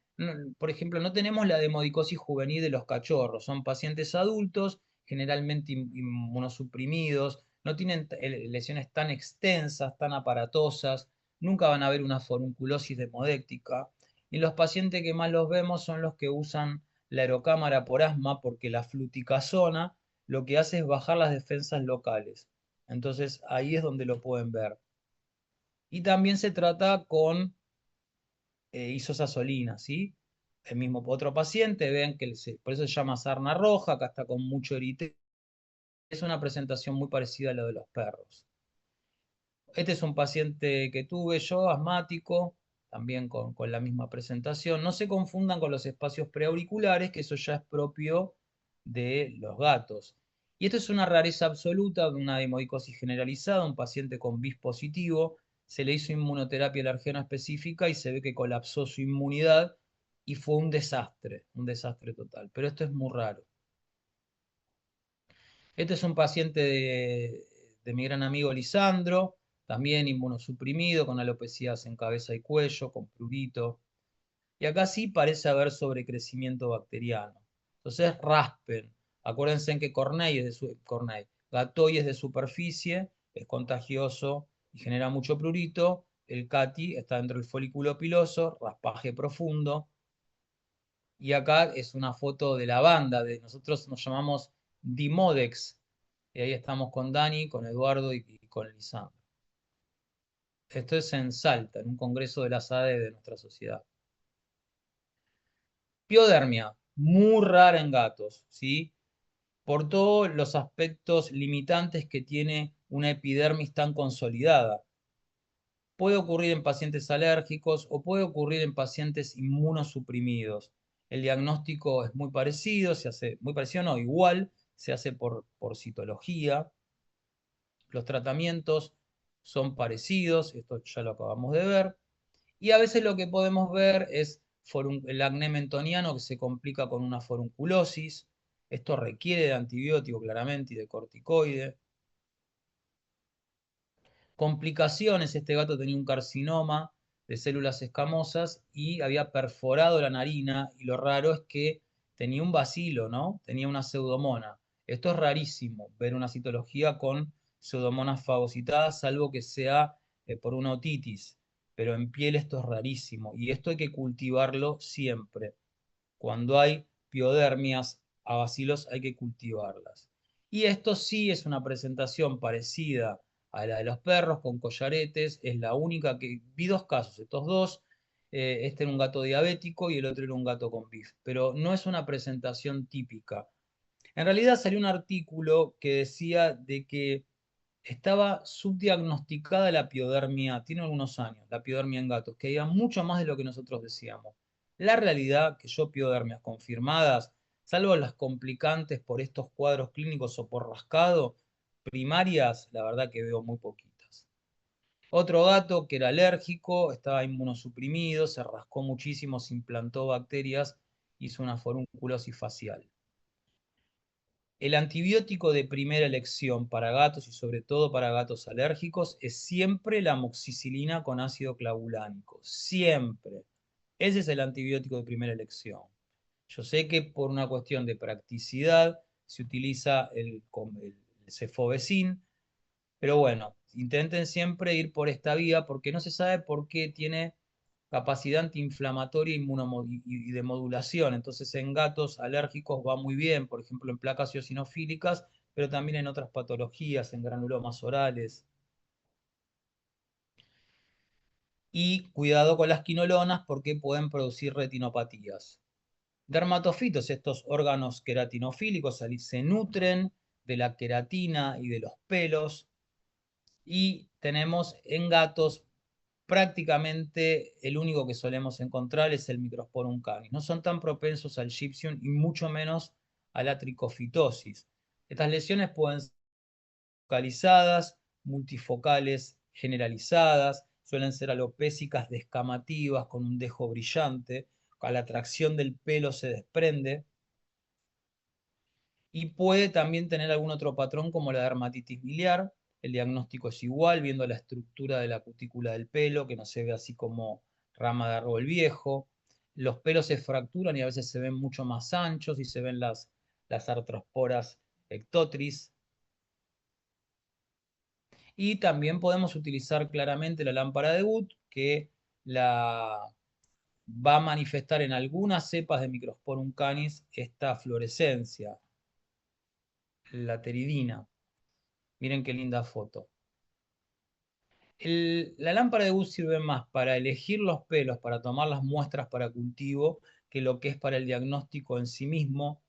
S1: por ejemplo, no tenemos la demodicosis juvenil de los cachorros, son pacientes adultos, generalmente inmunosuprimidos, no tienen lesiones tan extensas, tan aparatosas, nunca van a ver una forunculosis demodéctica, y los pacientes que más los vemos son los que usan la aerocámara por asma porque la fluticasona lo que hace es bajar las defensas locales. Entonces ahí es donde lo pueden ver. Y también se trata con isosazolina, ¿sí? El mismo otro paciente, ven que por eso se llama sarna roja, acá está con mucho eritema. Es una presentación muy parecida a lo de los perros. Este es un paciente que tuve yo, asmático, también con la misma presentación. No se confundan con los espacios preauriculares, que eso ya es propio de los gatos. Y esto es una rareza absoluta de una hemodicosis generalizada, un paciente con BIS positivo. Se le hizo inmunoterapia alergena específica y se ve que colapsó su inmunidad y fue un desastre total. Pero esto es muy raro. Este es un paciente de mi gran amigo Lisandro, también inmunosuprimido, con alopecias en cabeza y cuello, con prurito. Y acá sí parece haber sobrecrecimiento bacteriano. Entonces raspen. Acuérdense en que Gatoy es de superficie, es contagioso y genera mucho prurito. El CATI está dentro del folículo piloso, raspaje profundo. Y acá es una foto de la banda, nosotros nos llamamos Dimodex, y ahí estamos con Dani, con Eduardo y con Lisandro. Esto es en Salta, en un congreso de la SADE de nuestra sociedad. Piodermia, muy rara en gatos, ¿sí? Por todos los aspectos limitantes que tiene una epidermis tan consolidada. Puede ocurrir en pacientes alérgicos o puede ocurrir en pacientes inmunosuprimidos. El diagnóstico es muy parecido, se hace, muy parecido no, igual, se hace por citología. Los tratamientos son parecidos, esto ya lo acabamos de ver. Y a veces lo que podemos ver es el acné mentoniano que se complica con una forunculosis. Esto requiere de antibiótico claramente y de corticoide. Complicaciones, este gato tenía un carcinoma de células escamosas y había perforado la narina y lo raro es que tenía un bacilo, ¿no? Tenía una pseudomona. Esto es rarísimo, ver una citología con pseudomonas fagocitadas, salvo que sea por una otitis, pero en piel esto es rarísimo y esto hay que cultivarlo siempre. Cuando hay piodermias a bacilos hay que cultivarlas. Y esto sí es una presentación parecida a la de los perros con collaretes, es la única que vi dos casos, estos dos, este era un gato diabético y el otro era un gato con BIF, pero no es una presentación típica. En realidad salió un artículo que decía de que estaba subdiagnosticada la piodermia, tiene algunos años, la piodermia en gatos, que había mucho más de lo que nosotros decíamos. La realidad que yo piodermias confirmadas, salvo las complicantes por estos cuadros clínicos o por rascado, primarias, la verdad que veo muy poquitas. Otro gato que era alérgico, estaba inmunosuprimido, se rascó muchísimo, se implantó bacterias, hizo una forunculosis facial. El antibiótico de primera elección para gatos y sobre todo para gatos alérgicos es siempre la amoxicilina con ácido clavulánico. Siempre. Ese es el antibiótico de primera elección. Yo sé que por una cuestión de practicidad se utiliza el cefovecin, pero bueno, intenten siempre ir por esta vía porque no se sabe por qué tiene capacidad antiinflamatoria y de modulación. Entonces en gatos alérgicos va muy bien, por ejemplo en placas eosinofílicas, pero también en otras patologías, en granulomas orales. Y cuidado con las quinolonas porque pueden producir retinopatías. Dermatofitos, estos órganos queratinofílicos, se nutren de la queratina y de los pelos. Y tenemos en gatos prácticamente el único que solemos encontrar es el Microsporum canis. No son tan propensos al Gypsum y mucho menos a la tricofitosis. Estas lesiones pueden ser localizadas, multifocales, generalizadas, suelen ser alopécicas descamativas con un dejo brillante, a la tracción del pelo se desprende y puede también tener algún otro patrón como la dermatitis biliar. El diagnóstico es igual, viendo la estructura de la cutícula del pelo, que no se ve así como rama de árbol viejo. Los pelos se fracturan y a veces se ven mucho más anchos y se ven las artrosporas ectotris. Y también podemos utilizar claramente la lámpara de Wood, que la va a manifestar en algunas cepas de Microsporum canis esta fluorescencia, la teridina. Miren qué linda foto. La lámpara de Wood sirve más para elegir los pelos, para tomar las muestras para cultivo, que lo que es para el diagnóstico en sí mismo.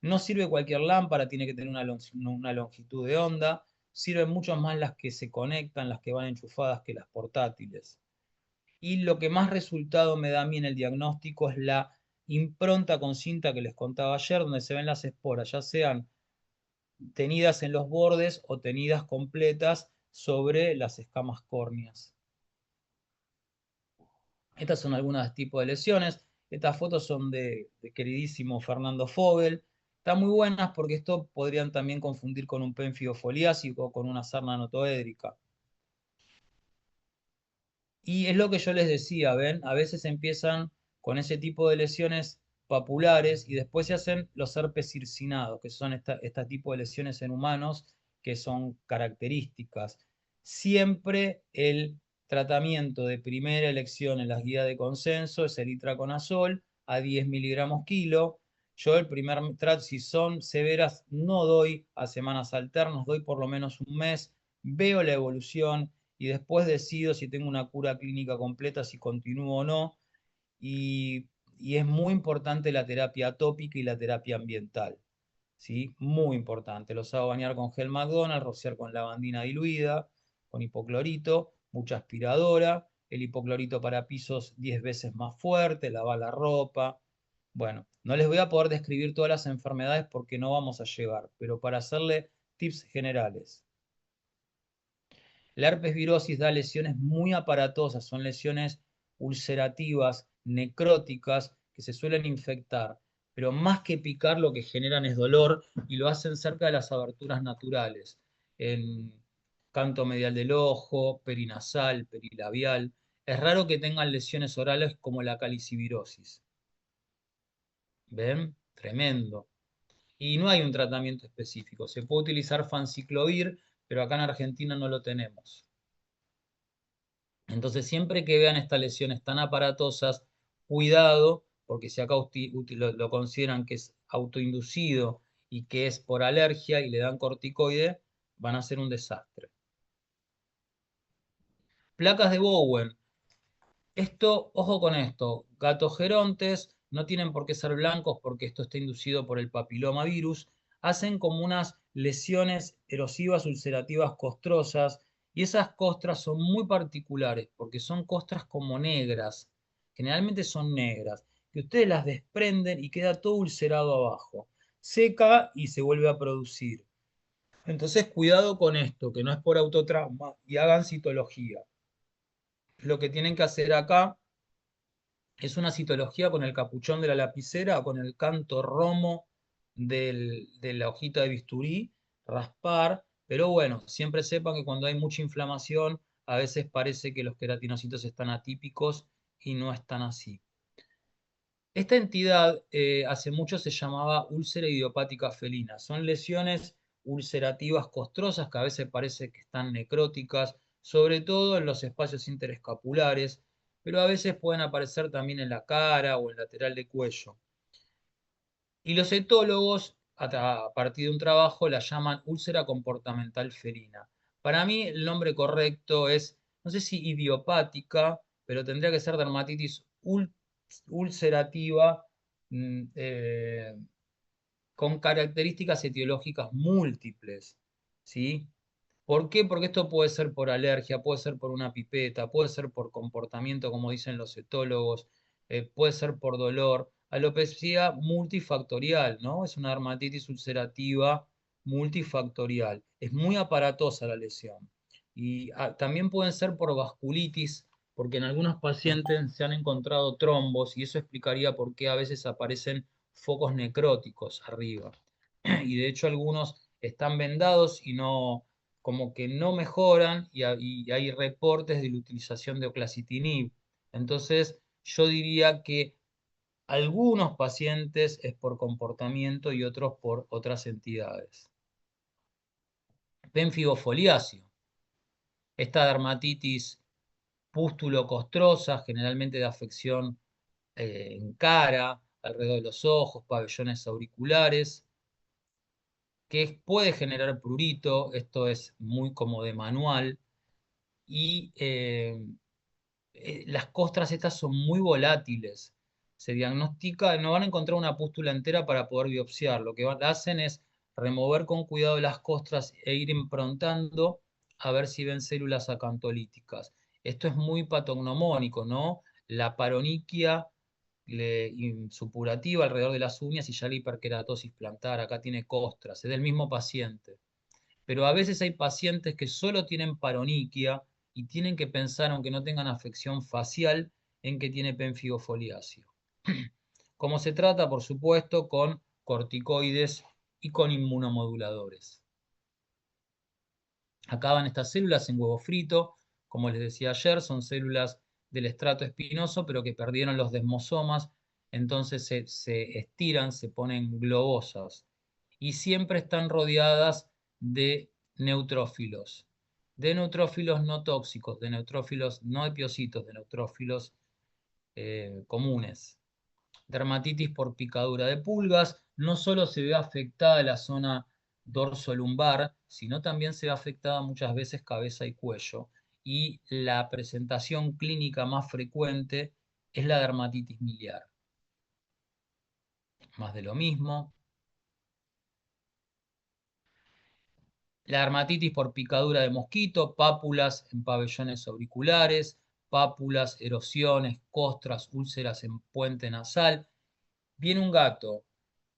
S1: No sirve cualquier lámpara, tiene que tener una longitud de onda. Sirven mucho más las que se conectan, las que van enchufadas, que las portátiles. Y lo que más resultado me da a mí en el diagnóstico es la impronta con cinta que les contaba ayer, donde se ven las esporas, ya sean tenidas en los bordes o tenidas completas sobre las escamas córneas. Estas son algunos tipos de lesiones. Estas fotos son de queridísimo Fernando Fogel. Están muy buenas porque esto podrían también confundir con un pénfigo foliácico o con una sarna notoédrica. Y es lo que yo les decía, ¿ven? A veces empiezan con ese tipo de lesiones papulares y después se hacen los herpes circinados, que son este tipo de lesiones en humanos que son características. Siempre el tratamiento de primera elección en las guías de consenso es el itraconazol a 10 miligramos kilo. Yo el primer trato, si son severas, no doy a semanas alternas, doy por lo menos un mes, veo la evolución y después decido si tengo una cura clínica completa, si continúo o no. Y, y es muy importante la terapia atópica y la terapia ambiental. ¿Sí? Muy importante. Los hago bañar con gel McDonald's, rociar con lavandina diluida, con hipoclorito, mucha aspiradora, el hipoclorito para pisos 10 veces más fuerte, lavar la ropa. Bueno, no les voy a poder describir todas las enfermedades porque no vamos a llegar, pero para hacerle tips generales. La herpes virosis da lesiones muy aparatosas, son lesiones ulcerativas, necróticas, que se suelen infectar, pero más que picar lo que generan es dolor y lo hacen cerca de las aberturas naturales, en canto medial del ojo, perinasal, perilabial. Es raro que tengan lesiones orales como la calicivirosis. ¿Ven? Tremendo. Y no hay un tratamiento específico. Se puede utilizar fanciclovir, pero acá en Argentina no lo tenemos. Entonces, siempre que vean estas lesiones tan aparatosas, cuidado, porque si acá lo consideran que es autoinducido y que es por alergia y le dan corticoide, van a ser un desastre. Placas de Bowen. Esto, ojo con esto, gatogerontes no tienen por qué ser blancos porque esto está inducido por el papiloma virus, hacen como unas lesiones erosivas ulcerativas costrosas y esas costras son muy particulares porque son costras como negras, generalmente son negras, que ustedes las desprenden y queda todo ulcerado abajo, seca y se vuelve a producir. Entonces cuidado con esto, que no es por autotrauma y hagan citología. Lo que tienen que hacer acá es una citología con el capuchón de la lapicera o con el canto romo de la hojita de bisturí, raspar, pero bueno, siempre sepan que cuando hay mucha inflamación, a veces parece que los queratinocitos están atípicos y no están así. Esta entidad hace mucho se llamaba úlcera idiopática felina. Son lesiones ulcerativas costrosas que a veces parece que están necróticas, sobre todo en los espacios interescapulares, pero a veces pueden aparecer también en la cara o en el lateral de cuello. Y los etólogos, a partir de un trabajo, la llaman úlcera comportamental felina. Para mí el nombre correcto es, no sé si idiopática, pero tendría que ser dermatitis ulcerativa con características etiológicas múltiples. ¿Sí? ¿Por qué? Porque esto puede ser por alergia, puede ser por una pipeta, puede ser por comportamiento, como dicen los etólogos, puede ser por dolor. Alopecia multifactorial, ¿no? Es una dermatitis ulcerativa multifactorial. Es muy aparatosa la lesión. Y también pueden ser por vasculitis, porque en algunos pacientes se han encontrado trombos y eso explicaría por qué a veces aparecen focos necróticos arriba. Y de hecho algunos están vendados y no, como que no mejoran y hay reportes de la utilización de oclacitinib. Entonces, yo diría que algunos pacientes es por comportamiento y otros por otras entidades. Pénfigo foliáceo. Esta dermatitis pústulo-costrosa, generalmente de afección en cara, alrededor de los ojos, pabellones auriculares, que puede generar prurito, esto es muy como de manual, y las costras estas son muy volátiles. Se diagnostica, no van a encontrar una pústula entera para poder biopsiar. Lo que hacen es remover con cuidado las costras e ir improntando a ver si ven células acantolíticas. Esto es muy patognomónico, ¿no? La paroniquia supurativa alrededor de las uñas y ya la hiperkeratosis plantar. Acá tiene costras, es del mismo paciente. Pero a veces hay pacientes que solo tienen paroniquia y tienen que pensar, aunque no tengan afección facial, en que tiene pénfigo foliáceo. Como se trata, por supuesto, con corticoides y con inmunomoduladores. Acá van estas células en huevo frito, como les decía ayer, son células del estrato espinoso, pero que perdieron los desmosomas, entonces se estiran, se ponen globosas y siempre están rodeadas de neutrófilos, no tóxicos, de neutrófilos no epiocitos, de neutrófilos comunes. Dermatitis por picadura de pulgas, no solo se ve afectada la zona dorso-lumbar, sino también se ve afectada muchas veces cabeza y cuello. Y la presentación clínica más frecuente es la dermatitis miliar. Más de lo mismo. La dermatitis por picadura de mosquito, pápulas en pabellones auriculares, pápulas, erosiones, costras, úlceras en puente nasal. Viene un gato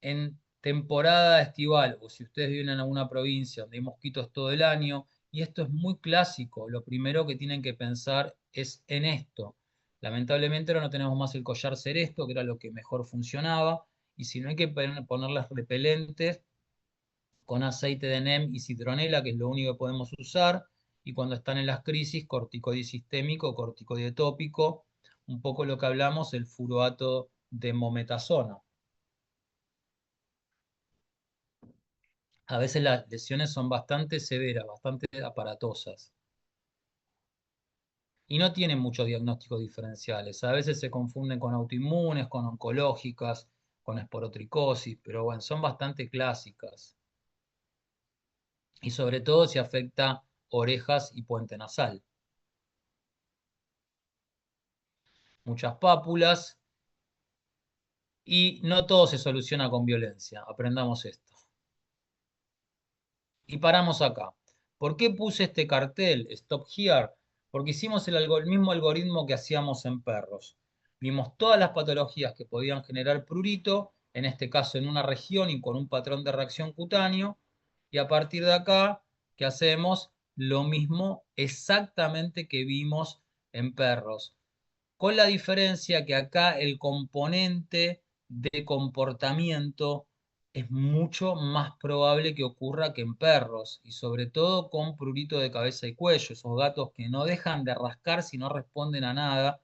S1: en temporada estival, o si ustedes viven en alguna provincia donde hay mosquitos todo el año, y esto es muy clásico, lo primero que tienen que pensar es en esto. Lamentablemente ahora no tenemos más el collar ceresto, que era lo que mejor funcionaba, y si no hay que ponerles repelentes con aceite de NEM y citronela, que es lo único que podemos usar, y cuando están en las crisis, corticoide sistémico, corticoide tópico, un poco lo que hablamos, el furoato de mometasona. A veces las lesiones son bastante severas, bastante aparatosas. Y no tienen muchos diagnósticos diferenciales. A veces se confunden con autoinmunes, con oncológicas, con esporotricosis, pero bueno, son bastante clásicas. Y sobre todo si afecta orejas y puente nasal. Muchas pápulas. Y no todo se soluciona con violencia. Aprendamos esto. Y paramos acá. ¿Por qué puse este cartel, Stop Here? Porque hicimos el mismo algoritmo que hacíamos en perros. Vimos todas las patologías que podían generar prurito, en este caso en una región y con un patrón de reacción cutáneo, y a partir de acá, ¿qué hacemos? Lo mismo exactamente que vimos en perros, con la diferencia que acá el componente de comportamiento es mucho más probable que ocurra que en perros, y sobre todo con prurito de cabeza y cuello, esos gatos que no dejan de rascar si no responden a nada,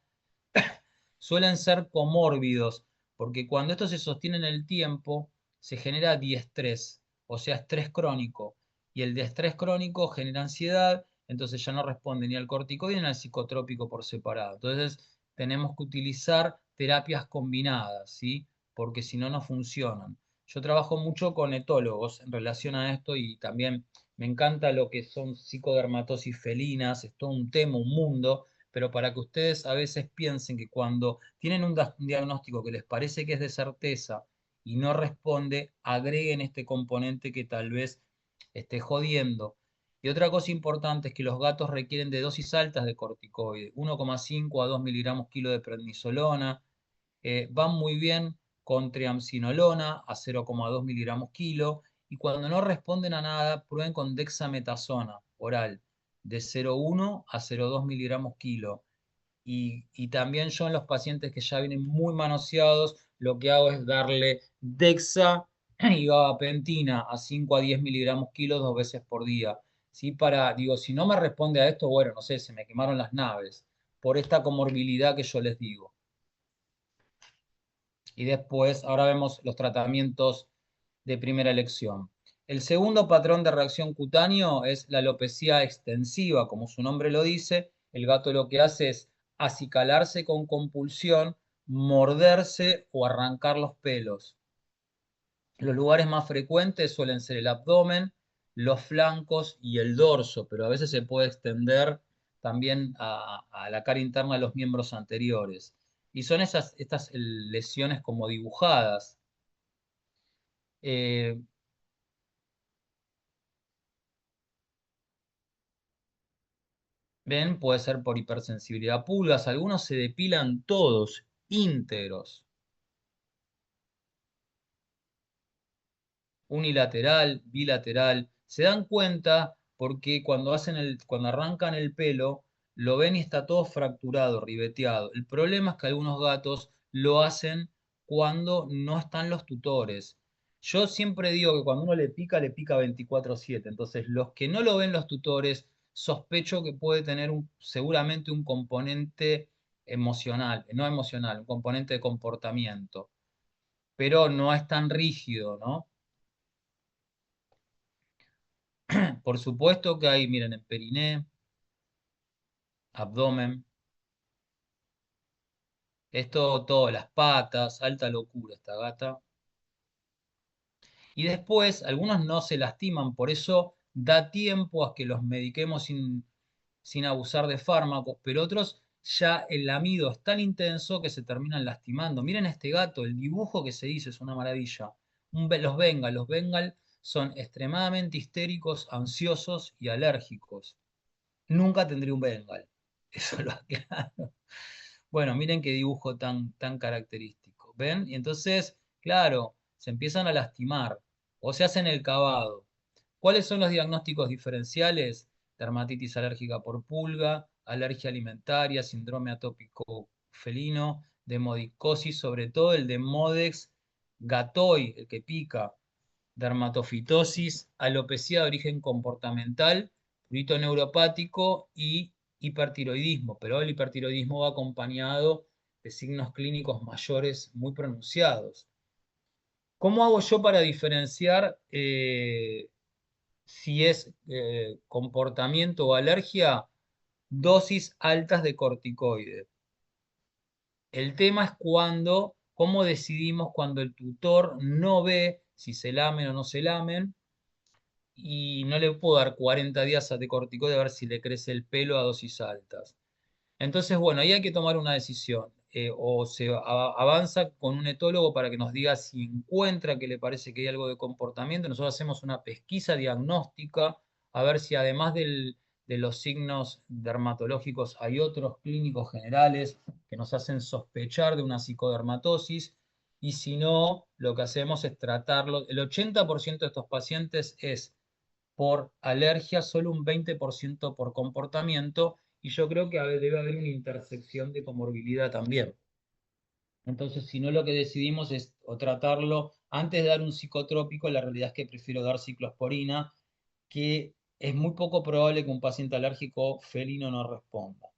S1: suelen ser comórbidos, porque cuando esto se sostiene en el tiempo, se genera diestrés, o sea, estrés crónico, y el estrés crónico genera ansiedad, entonces ya no responde ni al corticoide ni al psicotrópico por separado. Entonces, tenemos que utilizar terapias combinadas, ¿sí? Porque si no, no funcionan. Yo trabajo mucho con etólogos en relación a esto y también me encanta lo que son psicodermatosis felinas, es todo un tema, un mundo, pero para que ustedes a veces piensen que cuando tienen un diagnóstico que les parece que es de certeza y no responde, agreguen este componente que tal vez esté jodiendo. Y otra cosa importante es que los gatos requieren de dosis altas de corticoide, 1,5 a 2 miligramos kilo de prednisolona, van muy bien con triamcinolona a 0,2 miligramos kilo, y cuando no responden a nada, prueben con dexametasona oral de 0,1 a 0,2 miligramos kilo. Y también yo en los pacientes que ya vienen muy manoseados, lo que hago es darle dexa y gabapentina a 5 a 10 miligramos kilo 2 veces por día. ¿Sí? Digo, si no me responde a esto, bueno, no sé, se me quemaron las naves por esta comorbilidad que yo les digo. Y después, ahora vemos los tratamientos de primera elección. El segundo patrón de reacción cutáneo es la alopecia extensiva, como su nombre lo dice. El gato lo que hace es acicalarse con compulsión morderse o arrancar los pelos. Los lugares más frecuentes suelen ser el abdomen, los flancos y el dorso, pero a veces se puede extender también a la cara interna de los miembros anteriores. Y son estas lesiones como dibujadas. Eh, ¿Ven? Puede ser por hipersensibilidad a pulgas. Algunos se depilan todos, íntegros. Unilateral, bilateral. Se dan cuenta porque cuando arrancan el pelo, lo ven y está todo fracturado, ribeteado. El problema es que algunos gatos lo hacen cuando no están los tutores. Yo siempre digo que cuando uno le pica 24/7. Entonces, los que no lo ven los tutores, sospecho que puede tener seguramente un componente emocional, no emocional, un componente de comportamiento, pero no es tan rígido, ¿no? Por supuesto que hay, miren, en periné, abdomen, esto, todo, las patas, alta locura esta gata. Y después, algunos no se lastiman, por eso da tiempo a que los mediquemos sin abusar de fármacos, pero otros ya el lamido es tan intenso que se terminan lastimando. Miren este gato, el dibujo que se hizo es una maravilla. Los Bengal son extremadamente histéricos, ansiosos y alérgicos. Nunca tendría un Bengal. Eso lo aclaro. Bueno, miren qué dibujo tan característico. ¿Ven? Y entonces, claro, se empiezan a lastimar o se hacen el cavado. ¿Cuáles son los diagnósticos diferenciales? Dermatitis alérgica por pulga, alergia alimentaria, síndrome atópico felino, demodicosis, sobre todo el Demodex gatoi, el que pica, dermatofitosis, alopecia de origen comportamental, prurito neuropático y hipertiroidismo, pero el hipertiroidismo va acompañado de signos clínicos mayores muy pronunciados. ¿Cómo hago yo para diferenciar si es comportamiento o alergia? Dosis altas de corticoide. El tema es cómo decidimos cuando el tutor no ve si se lamen o no se lamen, y no le puedo dar 40 días de corticoide a ver si le crece el pelo a dosis altas. Entonces, bueno, ahí hay que tomar una decisión. O se avanza con un etólogo para que nos diga si encuentra que le parece que hay algo de comportamiento. Nosotros hacemos una pesquisa diagnóstica a ver si además de los signos dermatológicos hay otros clínicos generales que nos hacen sospechar de una psicodermatosis. Y si no, lo que hacemos es tratarlo. El 80% de estos pacientes es por alergia, solo un 20% por comportamiento, y yo creo que debe haber una intersección de comorbilidad también. Entonces, si no, lo que decidimos es o tratarlo antes de dar un psicotrópico. La realidad es que prefiero dar ciclosporina, que es muy poco probable que un paciente alérgico felino no responda.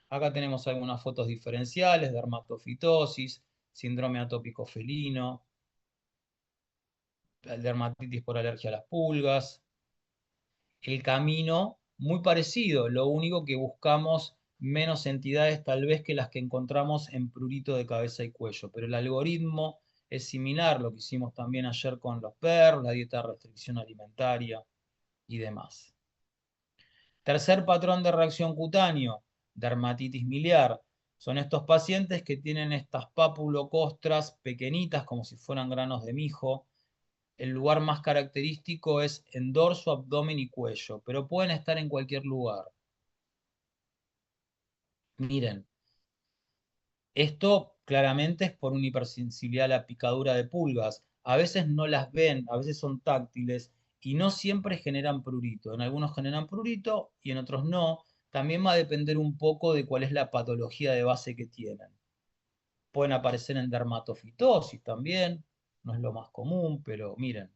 S1: Acá tenemos algunas fotos diferenciales, dermatofitosis, síndrome atópico felino, dermatitis por alergia a las pulgas. El camino muy parecido, lo único que buscamos menos entidades tal vez que las que encontramos en prurito de cabeza y cuello, pero el algoritmo es similar, lo que hicimos también ayer con los perros, la dieta de restricción alimentaria y demás. Tercer patrón de reacción cutáneo, dermatitis miliar. Son estos pacientes que tienen estas papulocostras pequeñitas como si fueran granos de mijo. El lugar más característico es en dorso, abdomen y cuello, pero pueden estar en cualquier lugar. Miren, esto claramente es por una hipersensibilidad a la picadura de pulgas. A veces no las ven, a veces son táctiles y no siempre generan prurito. En algunos generan prurito y en otros no. También va a depender un poco de cuál es la patología de base que tienen. Pueden aparecer en dermatofitosis también, no es lo más común, pero miren,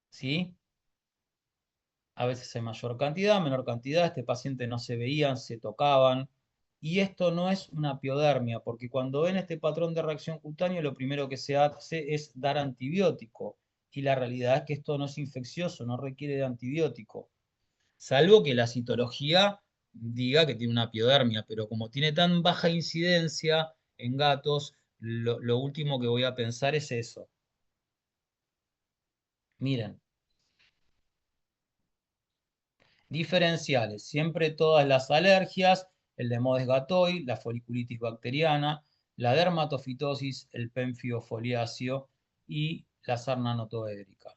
S1: ¿sí? A veces hay mayor cantidad, menor cantidad. Este paciente no se veían, se tocaban. Y esto no es una piodermia, porque cuando ven este patrón de reacción cutánea, lo primero que se hace es dar antibiótico. Y la realidad es que esto no es infeccioso, no requiere de antibiótico. Salvo que la citología diga que tiene una piodermia, pero como tiene tan baja incidencia en gatos, lo último que voy a pensar es eso. Miren, diferenciales, siempre todas las alergias, el Demodex gatoi, la foliculitis bacteriana, la dermatofitosis, el penfio foliáceo y la sarna notoédrica.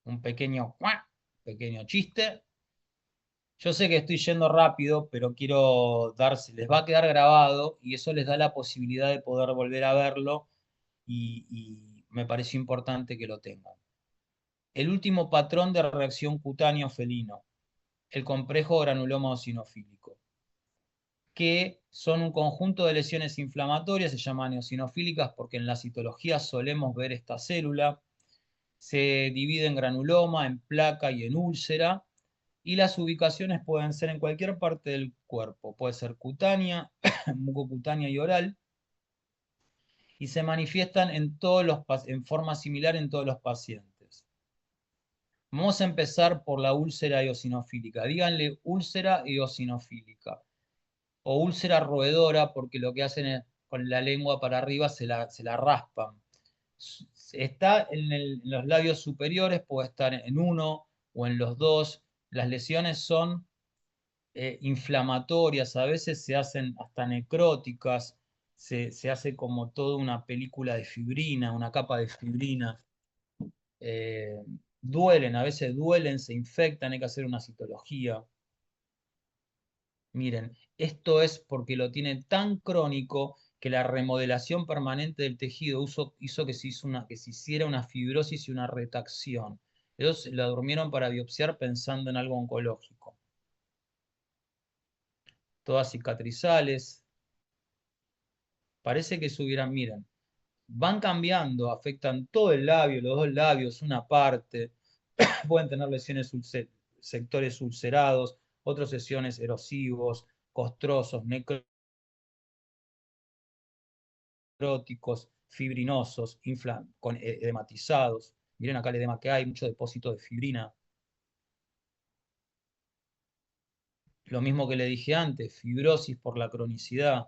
S1: Un pequeño chiste. Yo sé que estoy yendo rápido, pero quiero darse, les va a quedar grabado y eso les da la posibilidad de poder volver a verlo y me pareció importante que lo tengan. El último patrón de reacción cutáneo felino, el complejo granuloma eosinofílico, que son un conjunto de lesiones inflamatorias, se llaman eosinofílicas porque en la citología solemos ver esta célula, se divide en granuloma, en placa y en úlcera, y las ubicaciones pueden ser en cualquier parte del cuerpo, puede ser cutánea, mucocutánea y oral, y se manifiestan en forma similar en todos los pacientes. Vamos a empezar por la úlcera eosinofílica. Díganle úlcera eosinofílica o úlcera roedora porque lo que hacen es con la lengua para arriba se la raspan. Está en los labios superiores, puede estar en uno o en los dos. Las lesiones son inflamatorias, a veces se hacen hasta necróticas, se hace como toda una película de fibrina, una capa de fibrina. Eh, Duelen, a veces duelen, se infectan, hay que hacer una citología. Miren, esto es porque lo tiene tan crónico que la remodelación permanente del tejido hizo que se hiciera una fibrosis y una retracción. Ellos la durmieron para biopsiar pensando en algo oncológico. Todas cicatrizales. Parece que subieran, miren, van cambiando, afectan todo el labio, los dos labios, una parte. Pueden tener lesiones sectores ulcerados, otras lesiones erosivos, costrosos, necróticos, fibrinosos, con edematizados. Miren acá el edema que hay, mucho depósito de fibrina. Lo mismo que le dije antes, fibrosis por la cronicidad.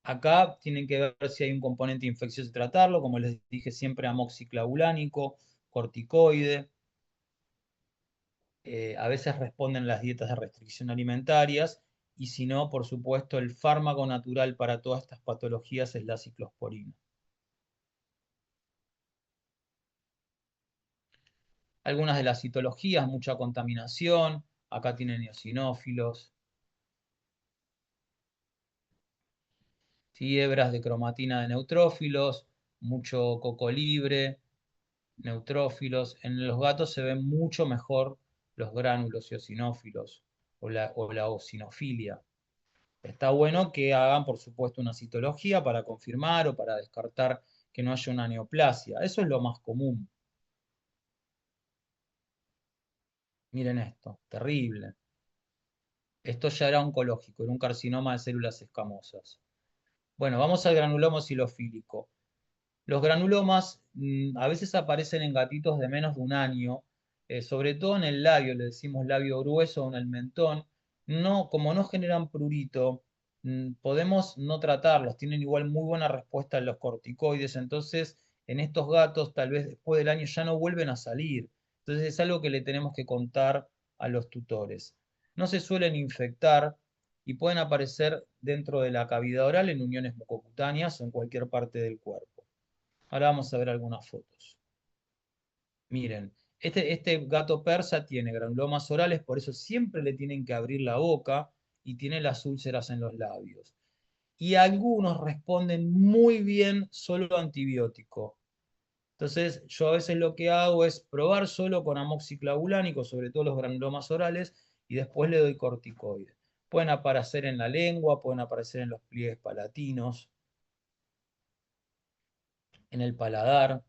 S1: Acá tienen que ver si hay un componente infeccioso y tratarlo, como les dije siempre, amoxiclavulánico, corticoide. A veces responden las dietas de restricción alimentarias y si no, por supuesto, el fármaco natural para todas estas patologías es la ciclosporina. Algunas de las citologías, mucha contaminación, acá tienen eosinófilos, ¿sí? Hebras de cromatina de neutrófilos, mucho coco libre, neutrófilos. En los gatos se ven mucho mejor los gránulos eosinófilos o la eosinofilia. Está bueno que hagan, por supuesto, una citología para confirmar o para descartar que no haya una neoplasia. Eso es lo más común. Miren esto, terrible. Esto ya era oncológico, era un carcinoma de células escamosas. Bueno, vamos al granuloma silofílico. Los granulomas a veces aparecen en gatitos de menos de un año, sobre todo en el labio, le decimos labio grueso o en el mentón. No, como no generan prurito, podemos no tratarlos, tienen igual muy buena respuesta en los corticoides, entonces en estos gatos tal vez después del año ya no vuelven a salir. Entonces es algo que le tenemos que contar a los tutores. No se suelen infectar y pueden aparecer dentro de la cavidad oral en uniones mucocutáneas o en cualquier parte del cuerpo. Ahora vamos a ver algunas fotos. Miren, este gato persa tiene granulomas orales, por eso siempre le tienen que abrir la boca y tiene las úlceras en los labios. Y algunos responden muy bien solo a antibiótico. Entonces, yo a veces lo que hago es probar solo con amoxiclavulánico, sobre todo los granulomas orales, y después le doy corticoides. Pueden aparecer en la lengua, pueden aparecer en los pliegues palatinos, en el paladar.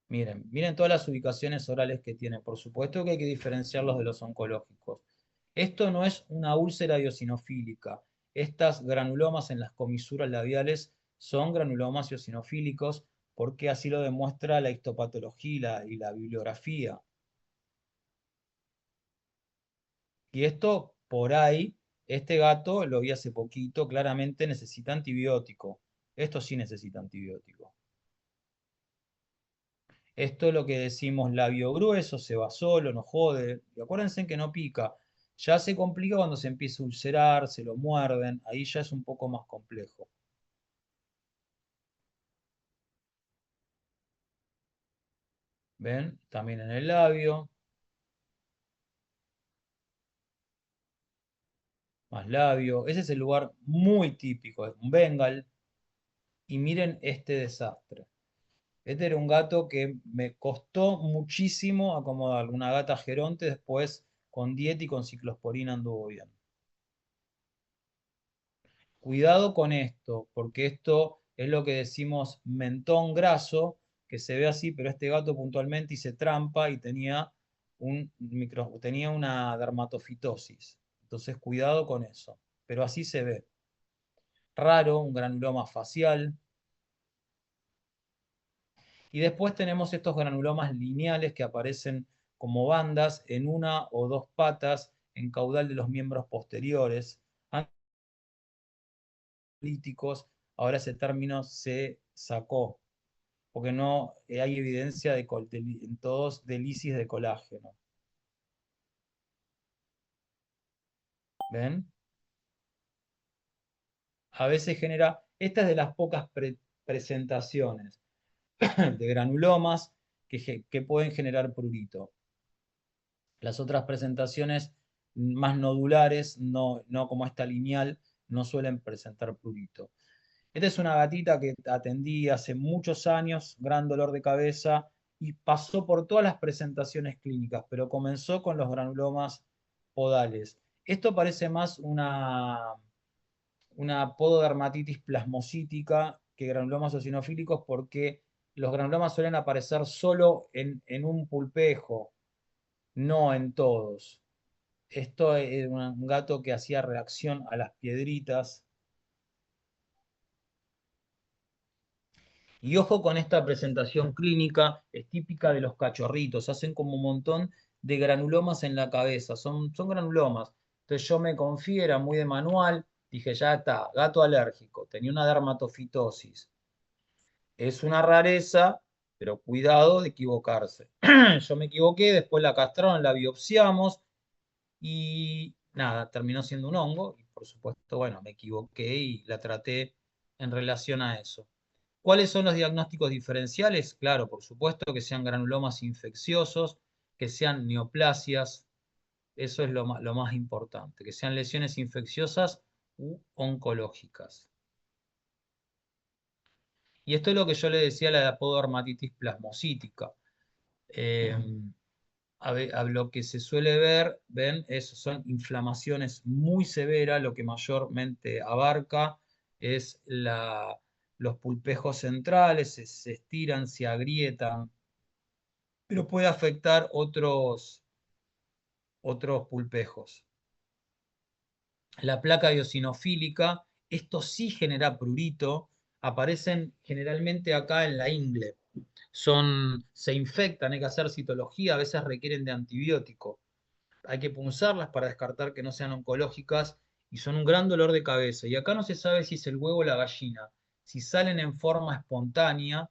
S1: Miren todas las ubicaciones orales que tiene. Por supuesto que hay que diferenciarlos de los oncológicos. Esto no es una úlcera eosinofílica. estas granulomas en las comisuras labiales son granulomas eosinofílicos porque así lo demuestra la histopatología y la bibliografía. Y esto por ahí, este gato lo vi hace poquito, claramente necesita antibiótico. Esto sí necesita antibiótico. Esto es lo que decimos labio grueso, se va solo, no jode. Y acuérdense que no pica. Ya se complica cuando se empieza a ulcerar, se lo muerden, ahí ya es un poco más complejo. ¿Ven? También en el labio, más labio. Ese es el lugar muy típico, es un Bengal. Y miren este desastre. Este era un gato que me costó muchísimo acomodar. Una gata geronte, después con dieta y con ciclosporina anduvo bien. Cuidado con esto, porque esto es lo que decimos mentón graso, que se ve así, pero este gato puntualmente hice trampa y tenía una dermatofitosis. Entonces, cuidado con eso. Pero así se ve. Raro, un granuloma facial. Y después tenemos estos granulomas lineales que aparecen como bandas en una o dos patas en caudal de los miembros posteriores. Analíticos, ahora ese término se sacó, porque no hay evidencia en todos de lisis de colágeno. ¿Ven? A veces genera, esta es de las pocas presentaciones de granulomas que pueden generar prurito. Las otras presentaciones más nodulares, no como esta lineal, no suelen presentar prurito. Esta es una gatita que atendí hace muchos años, gran dolor de cabeza, y pasó por todas las presentaciones clínicas, pero comenzó con los granulomas podales. Esto parece más una pododermatitis plasmocítica que granulomas eosinofílicos porque los granulomas suelen aparecer solo en un pulpejo, no en todos. Esto es un gato que hacía reacción a las piedritas. Y ojo con esta presentación clínica, es típica de los cachorritos, hacen como un montón de granulomas en la cabeza, son granulomas. Entonces yo me confié, era muy de manual, dije, ya está, gato alérgico, tenía una dermatofitosis. Es una rareza, pero cuidado de equivocarse. Yo me equivoqué, después la castraron, la biopsiamos y nada, terminó siendo un hongo. Y por supuesto, bueno, me equivoqué y la traté en relación a eso. ¿Cuáles son los diagnósticos diferenciales? Claro, por supuesto que sean granulomas infecciosos, que sean neoplasias, eso es lo más importante, que sean lesiones infecciosas u oncológicas. Y esto es lo que yo le decía a la apodermatitis plasmocítica. Eh, a lo que se suele ver, ven, son inflamaciones muy severas, lo que mayormente abarca es los pulpejos centrales, se estiran, se agrietan, pero puede afectar otros pulpejos. La placa eosinofílica, esto sí genera prurito, aparecen generalmente acá en la ingle. Se infectan, hay que hacer citología, a veces requieren de antibiótico. Hay que punzarlas para descartar que no sean oncológicas y son un gran dolor de cabeza. Y acá no se sabe si es el huevo o la gallina, si salen en forma espontánea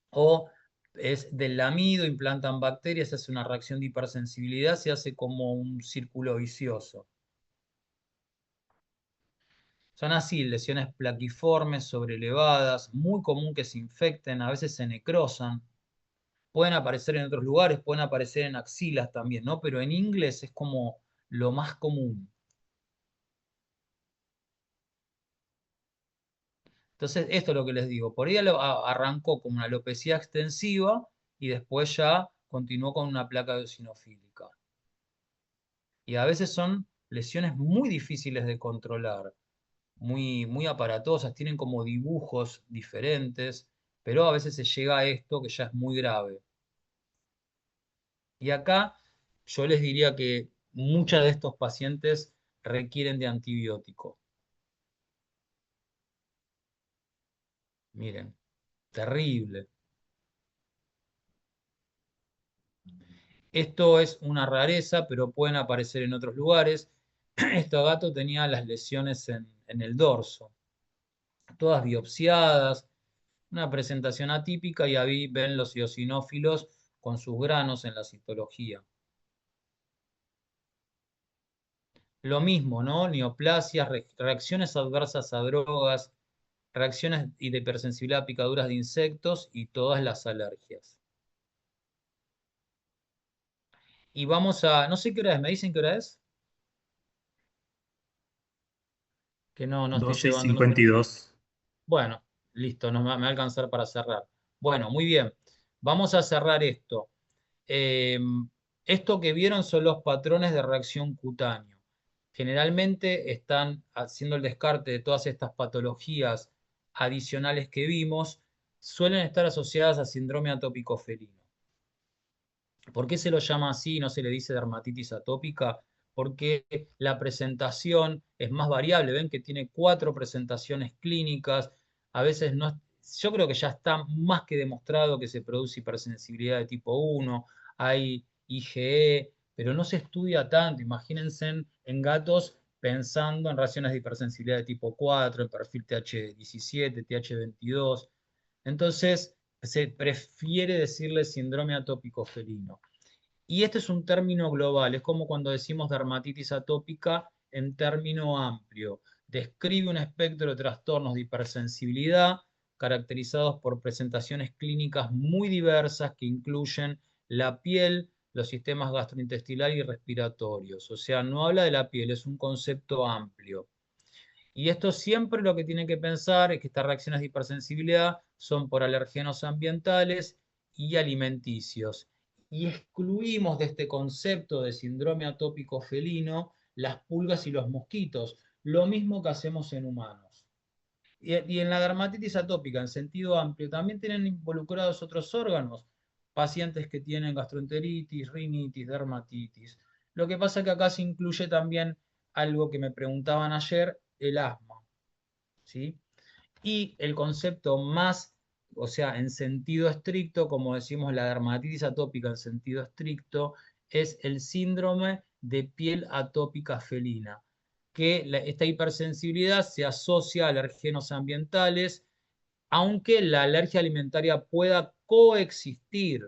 S1: o es del lamido, implantan bacterias, se hace una reacción de hipersensibilidad, se hace como un círculo vicioso. Son así, lesiones plaquiformes, sobrelevadas, muy común que se infecten, a veces se necrosan. Pueden aparecer en otros lugares, pueden aparecer en axilas también, ¿no? Pero en inglés es como lo más común. Entonces, esto es lo que les digo. Por ahí arrancó con una alopecia extensiva y después ya continuó con una placa eosinofílica. Y a veces son lesiones muy difíciles de controlar, muy aparatosas, tienen como dibujos diferentes, pero a veces se llega a esto que ya es muy grave. Y acá yo les diría que muchos de estos pacientes requieren de antibióticos. Miren, terrible. Esto es una rareza, pero pueden aparecer en otros lugares. Este gato tenía las lesiones en el dorso, todas biopsiadas, una presentación atípica y ahí ven los eosinófilos con sus granos en la citología. Lo mismo, ¿no? Neoplasias, reacciones adversas a drogas, reacciones y de hipersensibilidad a picaduras de insectos y todas las alergias. Y vamos a, no sé qué hora es, ¿me dicen qué hora es? Que no estoy
S3: 12 y
S1: llevando, no sé.
S3: 52.
S1: Bueno, listo, me va a alcanzar para cerrar. Bueno, muy bien. Vamos a cerrar esto. Eh, Esto que vieron son los patrones de reacción cutáneo. Generalmente están haciendo el descarte de todas estas patologías adicionales que vimos, suelen estar asociadas a síndrome atópico felino. ¿Por qué se lo llama así y no se le dice dermatitis atópica? Porque la presentación es más variable. Ven que tiene 4 presentaciones clínicas. A veces no, yo creo que ya está más que demostrado que se produce hipersensibilidad de tipo 1, hay IgE, pero no se estudia tanto. Imagínense en gatos pensando en reacciones de hipersensibilidad de tipo 4, en perfil TH17, TH22. Entonces, se prefiere decirle síndrome atópico felino. Y este es un término global, es como cuando decimos dermatitis atópica en término amplio. Describe un espectro de trastornos de hipersensibilidad caracterizados por presentaciones clínicas muy diversas que incluyen la piel, los sistemas gastrointestinal y respiratorios. O sea, no habla de la piel, es un concepto amplio. Y esto siempre lo que tienen que pensar es que estas reacciones de hipersensibilidad son por alergenos ambientales y alimenticios. Y excluimos de este concepto de síndrome atópico felino las pulgas y los mosquitos, lo mismo que hacemos en humanos. Y en la dermatitis atópica, en sentido amplio, también tienen involucrados otros órganos, pacientes que tienen gastroenteritis, rinitis, dermatitis. Lo que pasa es que acá se incluye también algo que me preguntaban ayer, el asma, ¿sí? Y el concepto más, o sea, en sentido estricto, como decimos la dermatitis atópica en sentido estricto, es el síndrome de piel atópica felina, que esta hipersensibilidad se asocia a alergenos ambientales, aunque la alergia alimentaria pueda coexistir,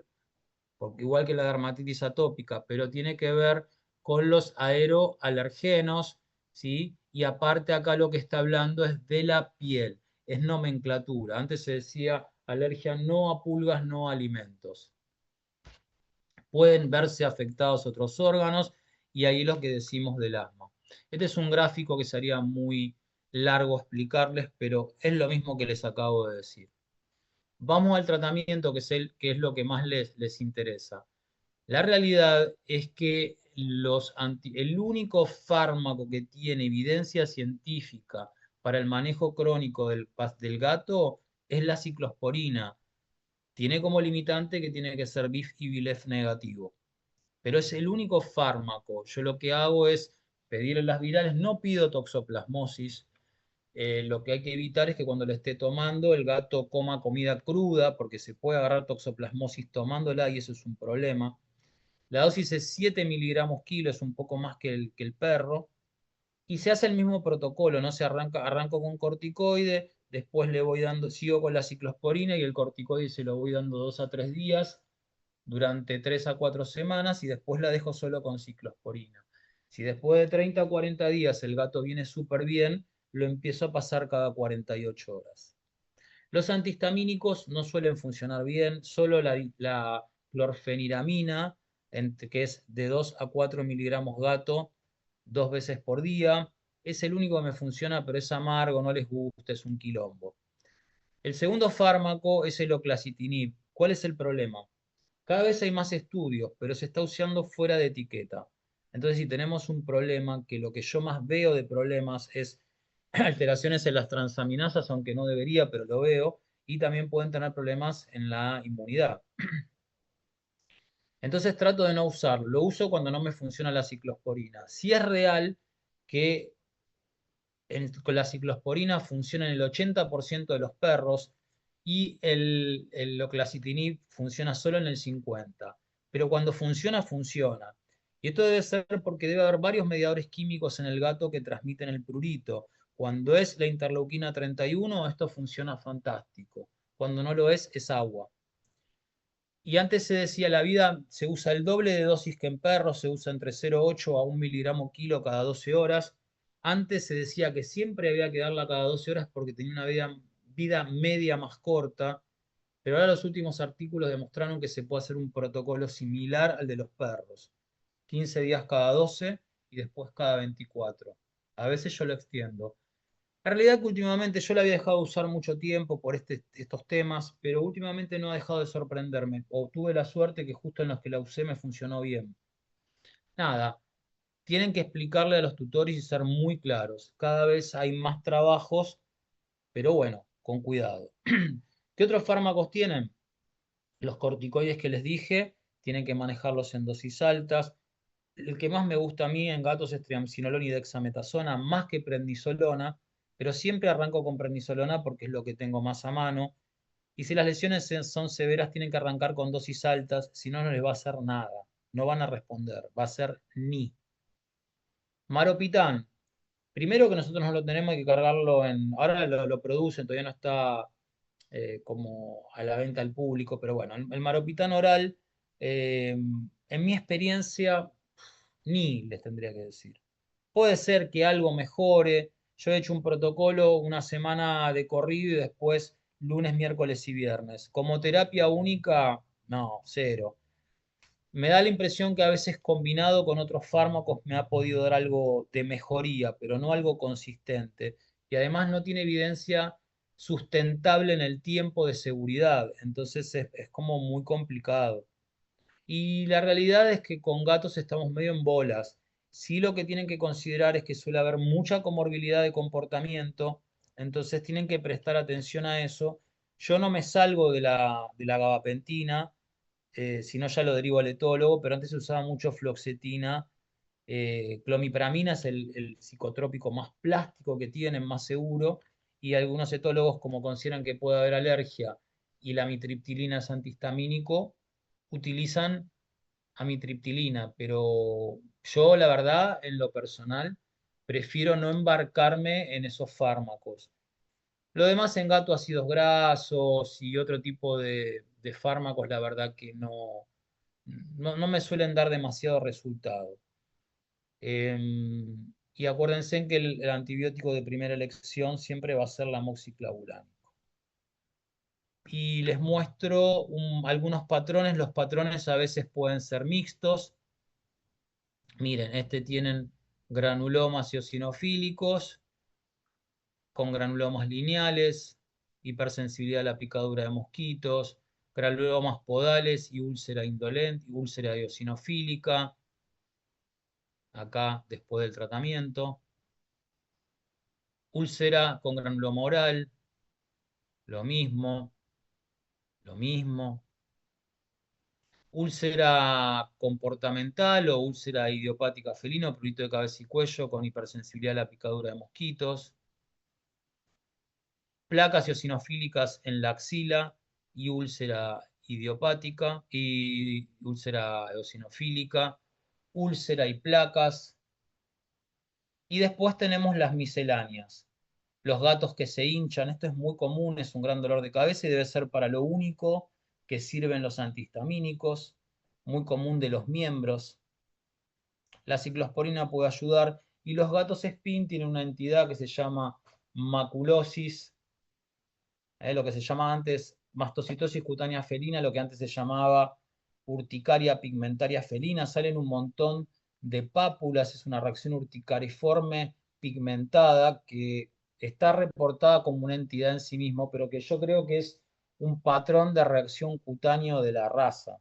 S1: porque igual que la dermatitis atópica, pero tiene que ver con los aeroalergenos, ¿sí? Y aparte acá lo que está hablando es de la piel, es nomenclatura. Antes se decía alergia no a pulgas, no a alimentos. Pueden verse afectados otros órganos y ahí lo que decimos del asma. Este es un gráfico que sería muy largo explicarles, pero es lo mismo que les acabo de decir. Vamos al tratamiento, que es lo que más les interesa. La realidad es que el único fármaco que tiene evidencia científica para el manejo crónico del gato es la ciclosporina. Tiene como limitante que tiene que ser BIF y BILEF negativo, pero es el único fármaco. Yo lo que hago es pedirle las virales, no pido toxoplasmosis. Lo que hay que evitar es que cuando le esté tomando el gato coma comida cruda, porque se puede agarrar toxoplasmosis tomándola y eso es un problema. La dosis es 7 miligramos kilo, es un poco más que el perro. Y se hace el mismo protocolo, ¿no? Arranco con corticoide, después le voy dando, sigo con la ciclosporina y el corticoide se lo voy dando 2 a 3 días durante 3 a 4 semanas y después la dejo solo con ciclosporina. Si después de 30 a 40 días el gato viene súper bien, lo empiezo a pasar cada 48 horas. Los antihistamínicos no suelen funcionar bien, solo la clorfeniramina, que es de 2 a 4 miligramos gato, 2 veces por día. Es el único que me funciona, pero es amargo, no les gusta, es un quilombo. El segundo fármaco es el oclacitinib. ¿Cuál es el problema? Cada vez hay más estudios, pero se está usando fuera de etiqueta. Entonces, si tenemos un problema, que lo que yo más veo de problemas es alteraciones en las transaminasas, aunque no debería, pero lo veo, y también pueden tener problemas en la inmunidad. Entonces trato de no usarlo. Lo uso cuando no me funciona la ciclosporina. Si es real que con la ciclosporina funciona en el 80% de los perros, y el loclacitinib funciona solo en el 50. Pero cuando funciona, funciona. Y esto debe ser porque debe haber varios mediadores químicos en el gato que transmiten el prurito. Cuando es la interleuquina 31, esto funciona fantástico. Cuando no lo es agua. Y antes se decía, la vida se usa el doble de dosis que en perros, se usa entre 0,8 a 1 miligramo kilo cada 12 horas. Antes se decía que siempre había que darla cada 12 horas porque tenía una vida media más corta, pero ahora los últimos artículos demostraron que se puede hacer un protocolo similar al de los perros. 15 días cada 12 y después cada 24. A veces yo lo extiendo. La realidad es que últimamente yo la había dejado de usar mucho tiempo por estos temas, pero últimamente no ha dejado de sorprenderme. O tuve la suerte que justo en los que la usé me funcionó bien. Nada, tienen que explicarle a los tutores y ser muy claros. Cada vez hay más trabajos, pero bueno, con cuidado. ¿Qué otros fármacos tienen? Los corticoides que les dije, tienen que manejarlos en dosis altas. El que más me gusta a mí en gatos es triamcinolona y dexametasona, más que prednisolona, pero siempre arranco con prednisolona porque es lo que tengo más a mano. Y si las lesiones son severas, tienen que arrancar con dosis altas, si no, no les va a hacer nada. No van a responder, va a ser ni. Maropitán, primero que nosotros no lo tenemos, hay que cargarlo en. Ahora lo producen, todavía no está como a la venta al público, pero bueno, el maropitán oral, en mi experiencia, ni les tendría que decir. Puede ser que algo mejore. Yo he hecho un protocolo una semana de corrido y después lunes, miércoles y viernes. Como terapia única, no, cero. Me da la impresión que a veces combinado con otros fármacos me ha podido dar algo de mejoría, pero no algo consistente. Y además no tiene evidencia sustentable en el tiempo de seguridad. Entonces es como muy complicado. Y la realidad es que con gatos estamos medio en bolas. Sí, lo que tienen que considerar es que suele haber mucha comorbilidad de comportamiento, entonces tienen que prestar atención a eso. Yo no me salgo de la gabapentina, si no ya lo derivo al etólogo, pero antes se usaba mucho fluoxetina. Clomipramina es el psicotrópico más plástico que tienen, más seguro, y algunos etólogos, como consideran que puede haber alergia y la amitriptilina es antihistamínico, utilizan amitriptilina, pero yo la verdad, en lo personal, prefiero no embarcarme en esos fármacos. Lo demás en gato, ácidos grasos y otro tipo de fármacos, la verdad que no me suelen dar demasiado resultado. Y acuérdense que el antibiótico de primera elección siempre va a ser la amoxiclavulánico. Y les muestro algunos patrones. Los patrones a veces pueden ser mixtos. Miren, tienen granulomas eosinofílicos con granulomas lineales, hipersensibilidad a la picadura de mosquitos, granulomas podales y úlcera indolente, y úlcera eosinofílica, acá después del tratamiento. Úlcera con granuloma oral, lo mismo, lo mismo. Úlcera comportamental o úlcera idiopática felino, prurito de cabeza y cuello con hipersensibilidad a la picadura de mosquitos. Placas eosinofílicas en la axila y úlcera idiopática y úlcera eosinofílica, úlcera y placas. Y después tenemos las misceláneas. Los gatos que se hinchan, esto es muy común, es un gran dolor de cabeza y debe ser para lo único que sirven los antihistamínicos, muy común de los miembros. La ciclosporina puede ayudar y los gatos SPIN tienen una entidad que se llama maculosis, lo que se llamaba antes mastocitosis cutánea felina, lo que antes se llamaba urticaria pigmentaria felina. Salen un montón de pápulas, es una reacción urticariforme pigmentada que está reportada como una entidad en sí mismo, pero que yo creo que es un patrón de reacción cutáneo de la raza.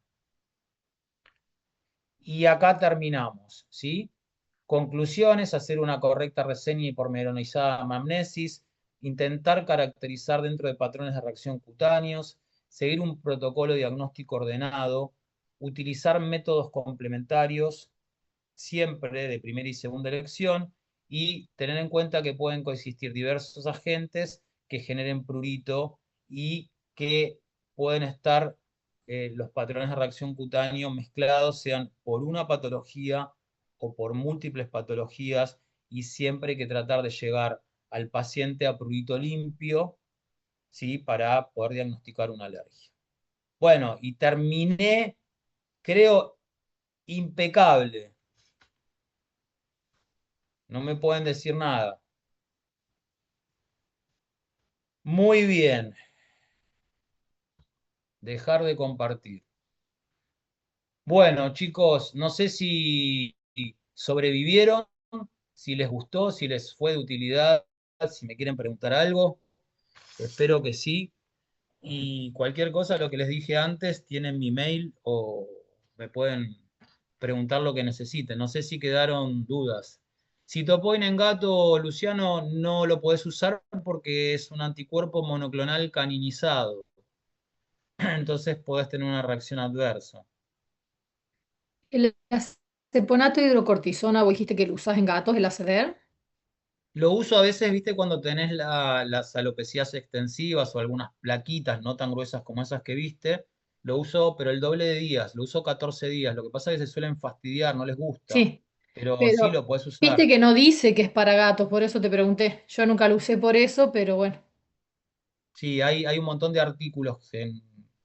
S1: Y acá terminamos, ¿sí? Conclusiones: hacer una correcta reseña y pormenorizada anamnesis, intentar caracterizar dentro de patrones de reacción cutáneos, seguir un protocolo diagnóstico ordenado, utilizar métodos complementarios, siempre de primera y segunda elección, y tener en cuenta que pueden coexistir diversos agentes que generen prurito y que pueden estar los patrones de reacción cutáneo mezclados, sean por una patología o por múltiples patologías, y siempre hay que tratar de llegar al paciente a prurito limpio, ¿sí? Para poder diagnosticar una alergia. Bueno, y terminé, creo, impecable. No me pueden decir nada. Muy bien. Dejar de compartir. Bueno, chicos, no sé si sobrevivieron, si les gustó, si les fue de utilidad, si me quieren preguntar algo. Espero que sí. Y cualquier cosa, lo que les dije antes, tienen mi mail o me pueden preguntar lo que necesiten. No sé si quedaron dudas. Citopoin en gato, Luciano, no lo podés usar porque es un anticuerpo monoclonal caninizado. Entonces podés tener una reacción adversa.
S2: El aceponato de hidrocortisona, vos dijiste que lo usás en gatos, el ACDR.
S1: Lo uso a veces, viste, cuando tenés las alopecias extensivas o algunas plaquitas no tan gruesas como esas que viste. Lo uso, pero el doble de días. Lo uso 14 días. Lo que pasa es que se suelen fastidiar, no les gusta.
S2: Sí,
S1: Pero sí
S2: pero
S1: lo puedes
S2: viste
S1: usar.
S2: que no dice que es para gatos, por eso te pregunté. Yo nunca lo usé por eso, pero bueno.
S1: Sí, hay un montón de artículos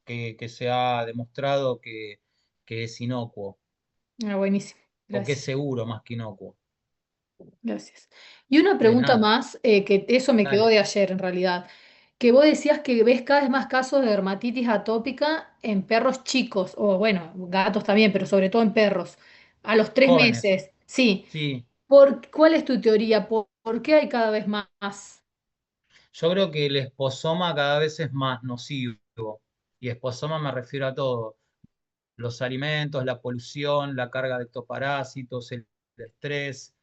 S1: que se ha demostrado que es inocuo.
S2: Ah, buenísimo.
S1: O que es
S2: Gracias.
S1: seguro más que inocuo.
S2: Gracias. Y una
S1: De
S2: pregunta
S1: nada.
S2: más, que eso me quedó
S1: Dale.
S2: de ayer en realidad, que vos decías que ves cada vez más casos de dermatitis atópica en perros chicos, o bueno, gatos también, pero sobre todo en perros, a los tres
S1: Jóvenes.
S2: meses. Sí.
S1: Sí.
S2: ¿Cuál es tu teoría? ¿Por qué hay cada vez más?
S1: Yo creo que el esposoma cada vez es más nocivo. Y esposoma me refiero a todo. Los alimentos, la polución, la carga de ectoparásitos, el estrés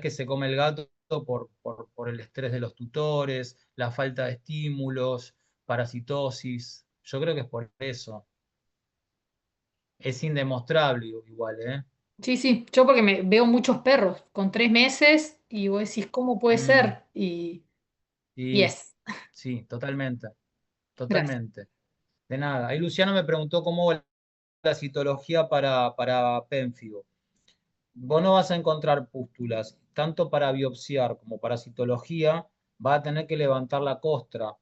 S1: que se come el gato por el estrés de los tutores, la falta de estímulos, parasitosis. Yo creo que es por eso. Es indemostrable igual, ¿eh?
S2: Sí, sí, yo porque me veo muchos perros con 3 meses y vos decís, ¿cómo puede
S1: Mm,
S2: ser? Y
S1: sí,
S2: es.
S1: sí, totalmente,
S2: Gracias.
S1: totalmente. De nada. Ahí Luciano me preguntó cómo va la citología para pénfigo. Vos no vas a encontrar pústulas, tanto para biopsiar como para citología, va a tener que levantar la costra.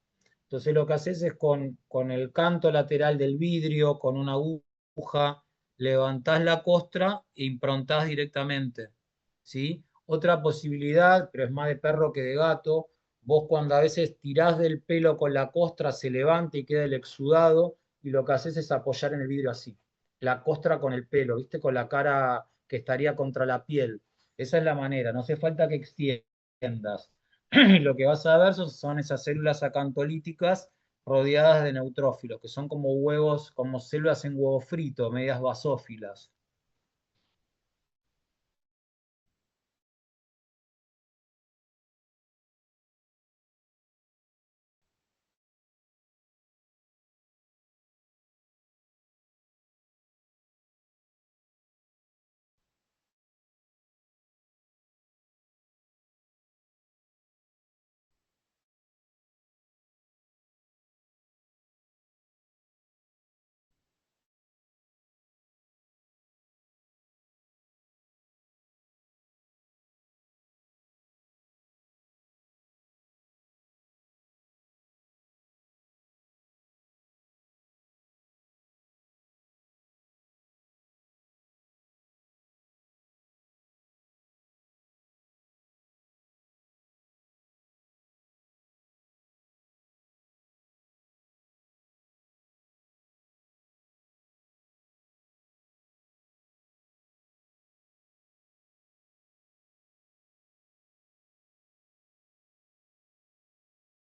S1: Entonces lo que haces es con el canto lateral del vidrio, con una aguja, levantás la costra e improntás directamente. ¿Sí? Otra posibilidad, pero es más de perro que de gato, vos cuando a veces tirás del pelo con la costra se levanta y queda el exudado, y lo que haces es apoyar en el vidrio así, la costra con el pelo, ¿viste? Con la cara que estaría contra la piel. Esa es la manera, no hace falta que extiendas. Lo que vas a ver son esas células acantolíticas rodeadas de neutrófilos, que son como huevos, como células en huevo frito, medias basófilas.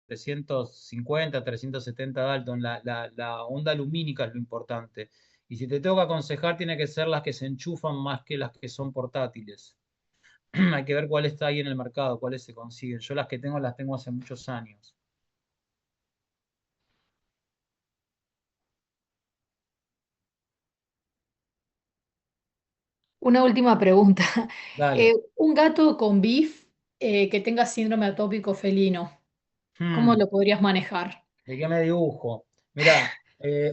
S1: 350, 370 Dalton, la onda lumínica es lo importante. Y si te tengo que aconsejar, tiene que ser las que se enchufan más que las que son portátiles. Hay que ver cuál está ahí en el mercado, cuáles se consiguen. Yo las tengo hace muchos años.
S2: Una última pregunta.
S1: Dale.
S2: Un gato con BIF que tenga síndrome atópico felino, ¿cómo
S1: Hmm,
S2: lo podrías manejar?
S1: ¿De qué me dibujo? Mira,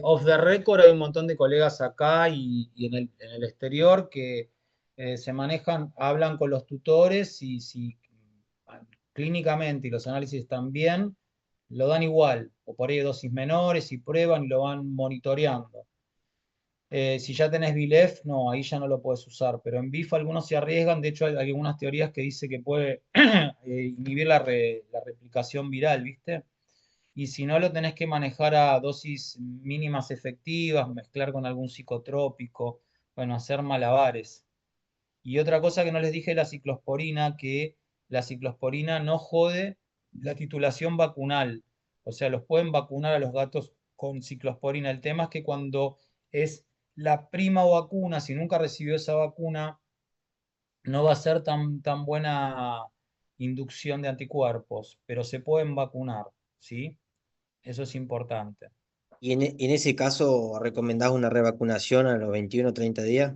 S1: off the record hay un montón de colegas acá y en el exterior que se manejan, hablan con los tutores y si clínicamente y los análisis están bien, lo dan igual, o por ahí dosis menores y prueban y lo van monitoreando. Si ya tenés VLEF, no, ahí ya no lo puedes usar, pero en BIF algunos se arriesgan, de hecho hay algunas teorías que dice que puede inhibir la replicación viral, ¿viste? Y si no, lo tenés que manejar a dosis mínimas efectivas, mezclar con algún psicotrópico, bueno, hacer malabares. Y otra cosa que no les dije, la ciclosporina, que la ciclosporina no jode la titulación vacunal. O sea, los pueden vacunar a los gatos con ciclosporina. El tema es que cuando es la prima vacuna, si nunca recibió esa vacuna, no va a ser tan buena inducción de anticuerpos, pero se pueden vacunar, ¿sí? Eso es importante.
S3: Y en ese caso, ¿recomendás una revacunación a los 21 o 30 días?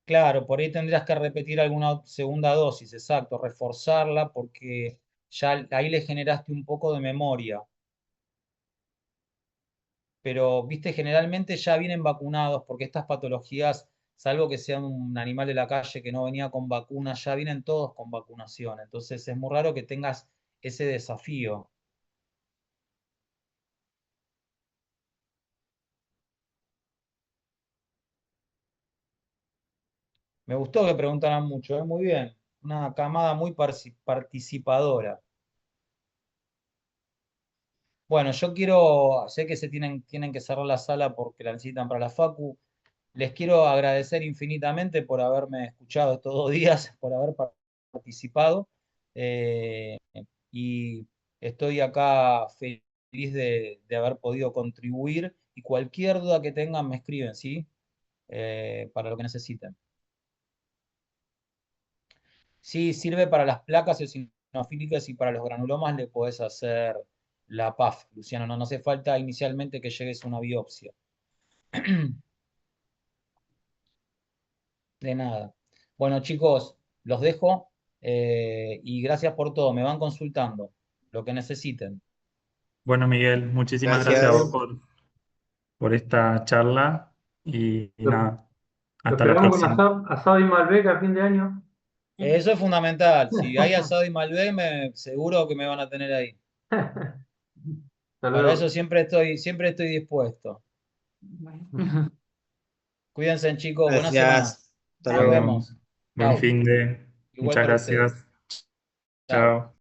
S1: Claro, por ahí tendrías que repetir alguna segunda dosis, exacto, reforzarla porque ya ahí le generaste un poco de memoria. Pero, viste, generalmente ya vienen vacunados porque estas patologías, salvo que sea un animal de la calle que no venía con vacuna, ya vienen todos con vacunación. Entonces es muy raro que tengas ese desafío. Me gustó que preguntaran mucho, muy bien. Una camada muy participadora. Bueno, yo quiero, sé que tienen que cerrar la sala porque la necesitan para la facu. Les quiero agradecer infinitamente por haberme escuchado estos 2 días, por haber participado. eh, y estoy acá feliz de haber podido contribuir. Y cualquier duda que tengan me escriben, ¿sí? Para lo que necesiten. Sí, sirve para las placas eosinofílicas y para los granulomas le podés hacer la PAF, Luciano. No hace falta inicialmente que llegues a una biopsia. De nada. Bueno, chicos, los dejo y gracias por todo. Me van consultando lo que necesiten.
S4: Bueno, Miguel, muchísimas gracias a vos
S3: Gracias.
S4: por esta charla y
S5: Lo,
S4: nada,
S5: lo
S4: hasta la
S5: esperamos con
S4: próxima.
S5: asado y Malbec a fin de año.
S1: Eso es fundamental. Si hay asado y Malbec, seguro que me van a tener ahí.
S5: Hasta
S1: Para
S5: luego.
S1: eso siempre estoy dispuesto. Cuídense, chicos. Buena semana.
S3: Gracias. Hasta
S1: Nos
S3: luego.
S4: Bueno,
S1: vemos.
S4: buen
S1: Chao.
S4: fin de.
S1: Igual
S4: Muchas
S1: para ustedes.
S4: gracias.
S1: Chao.
S4: Chao.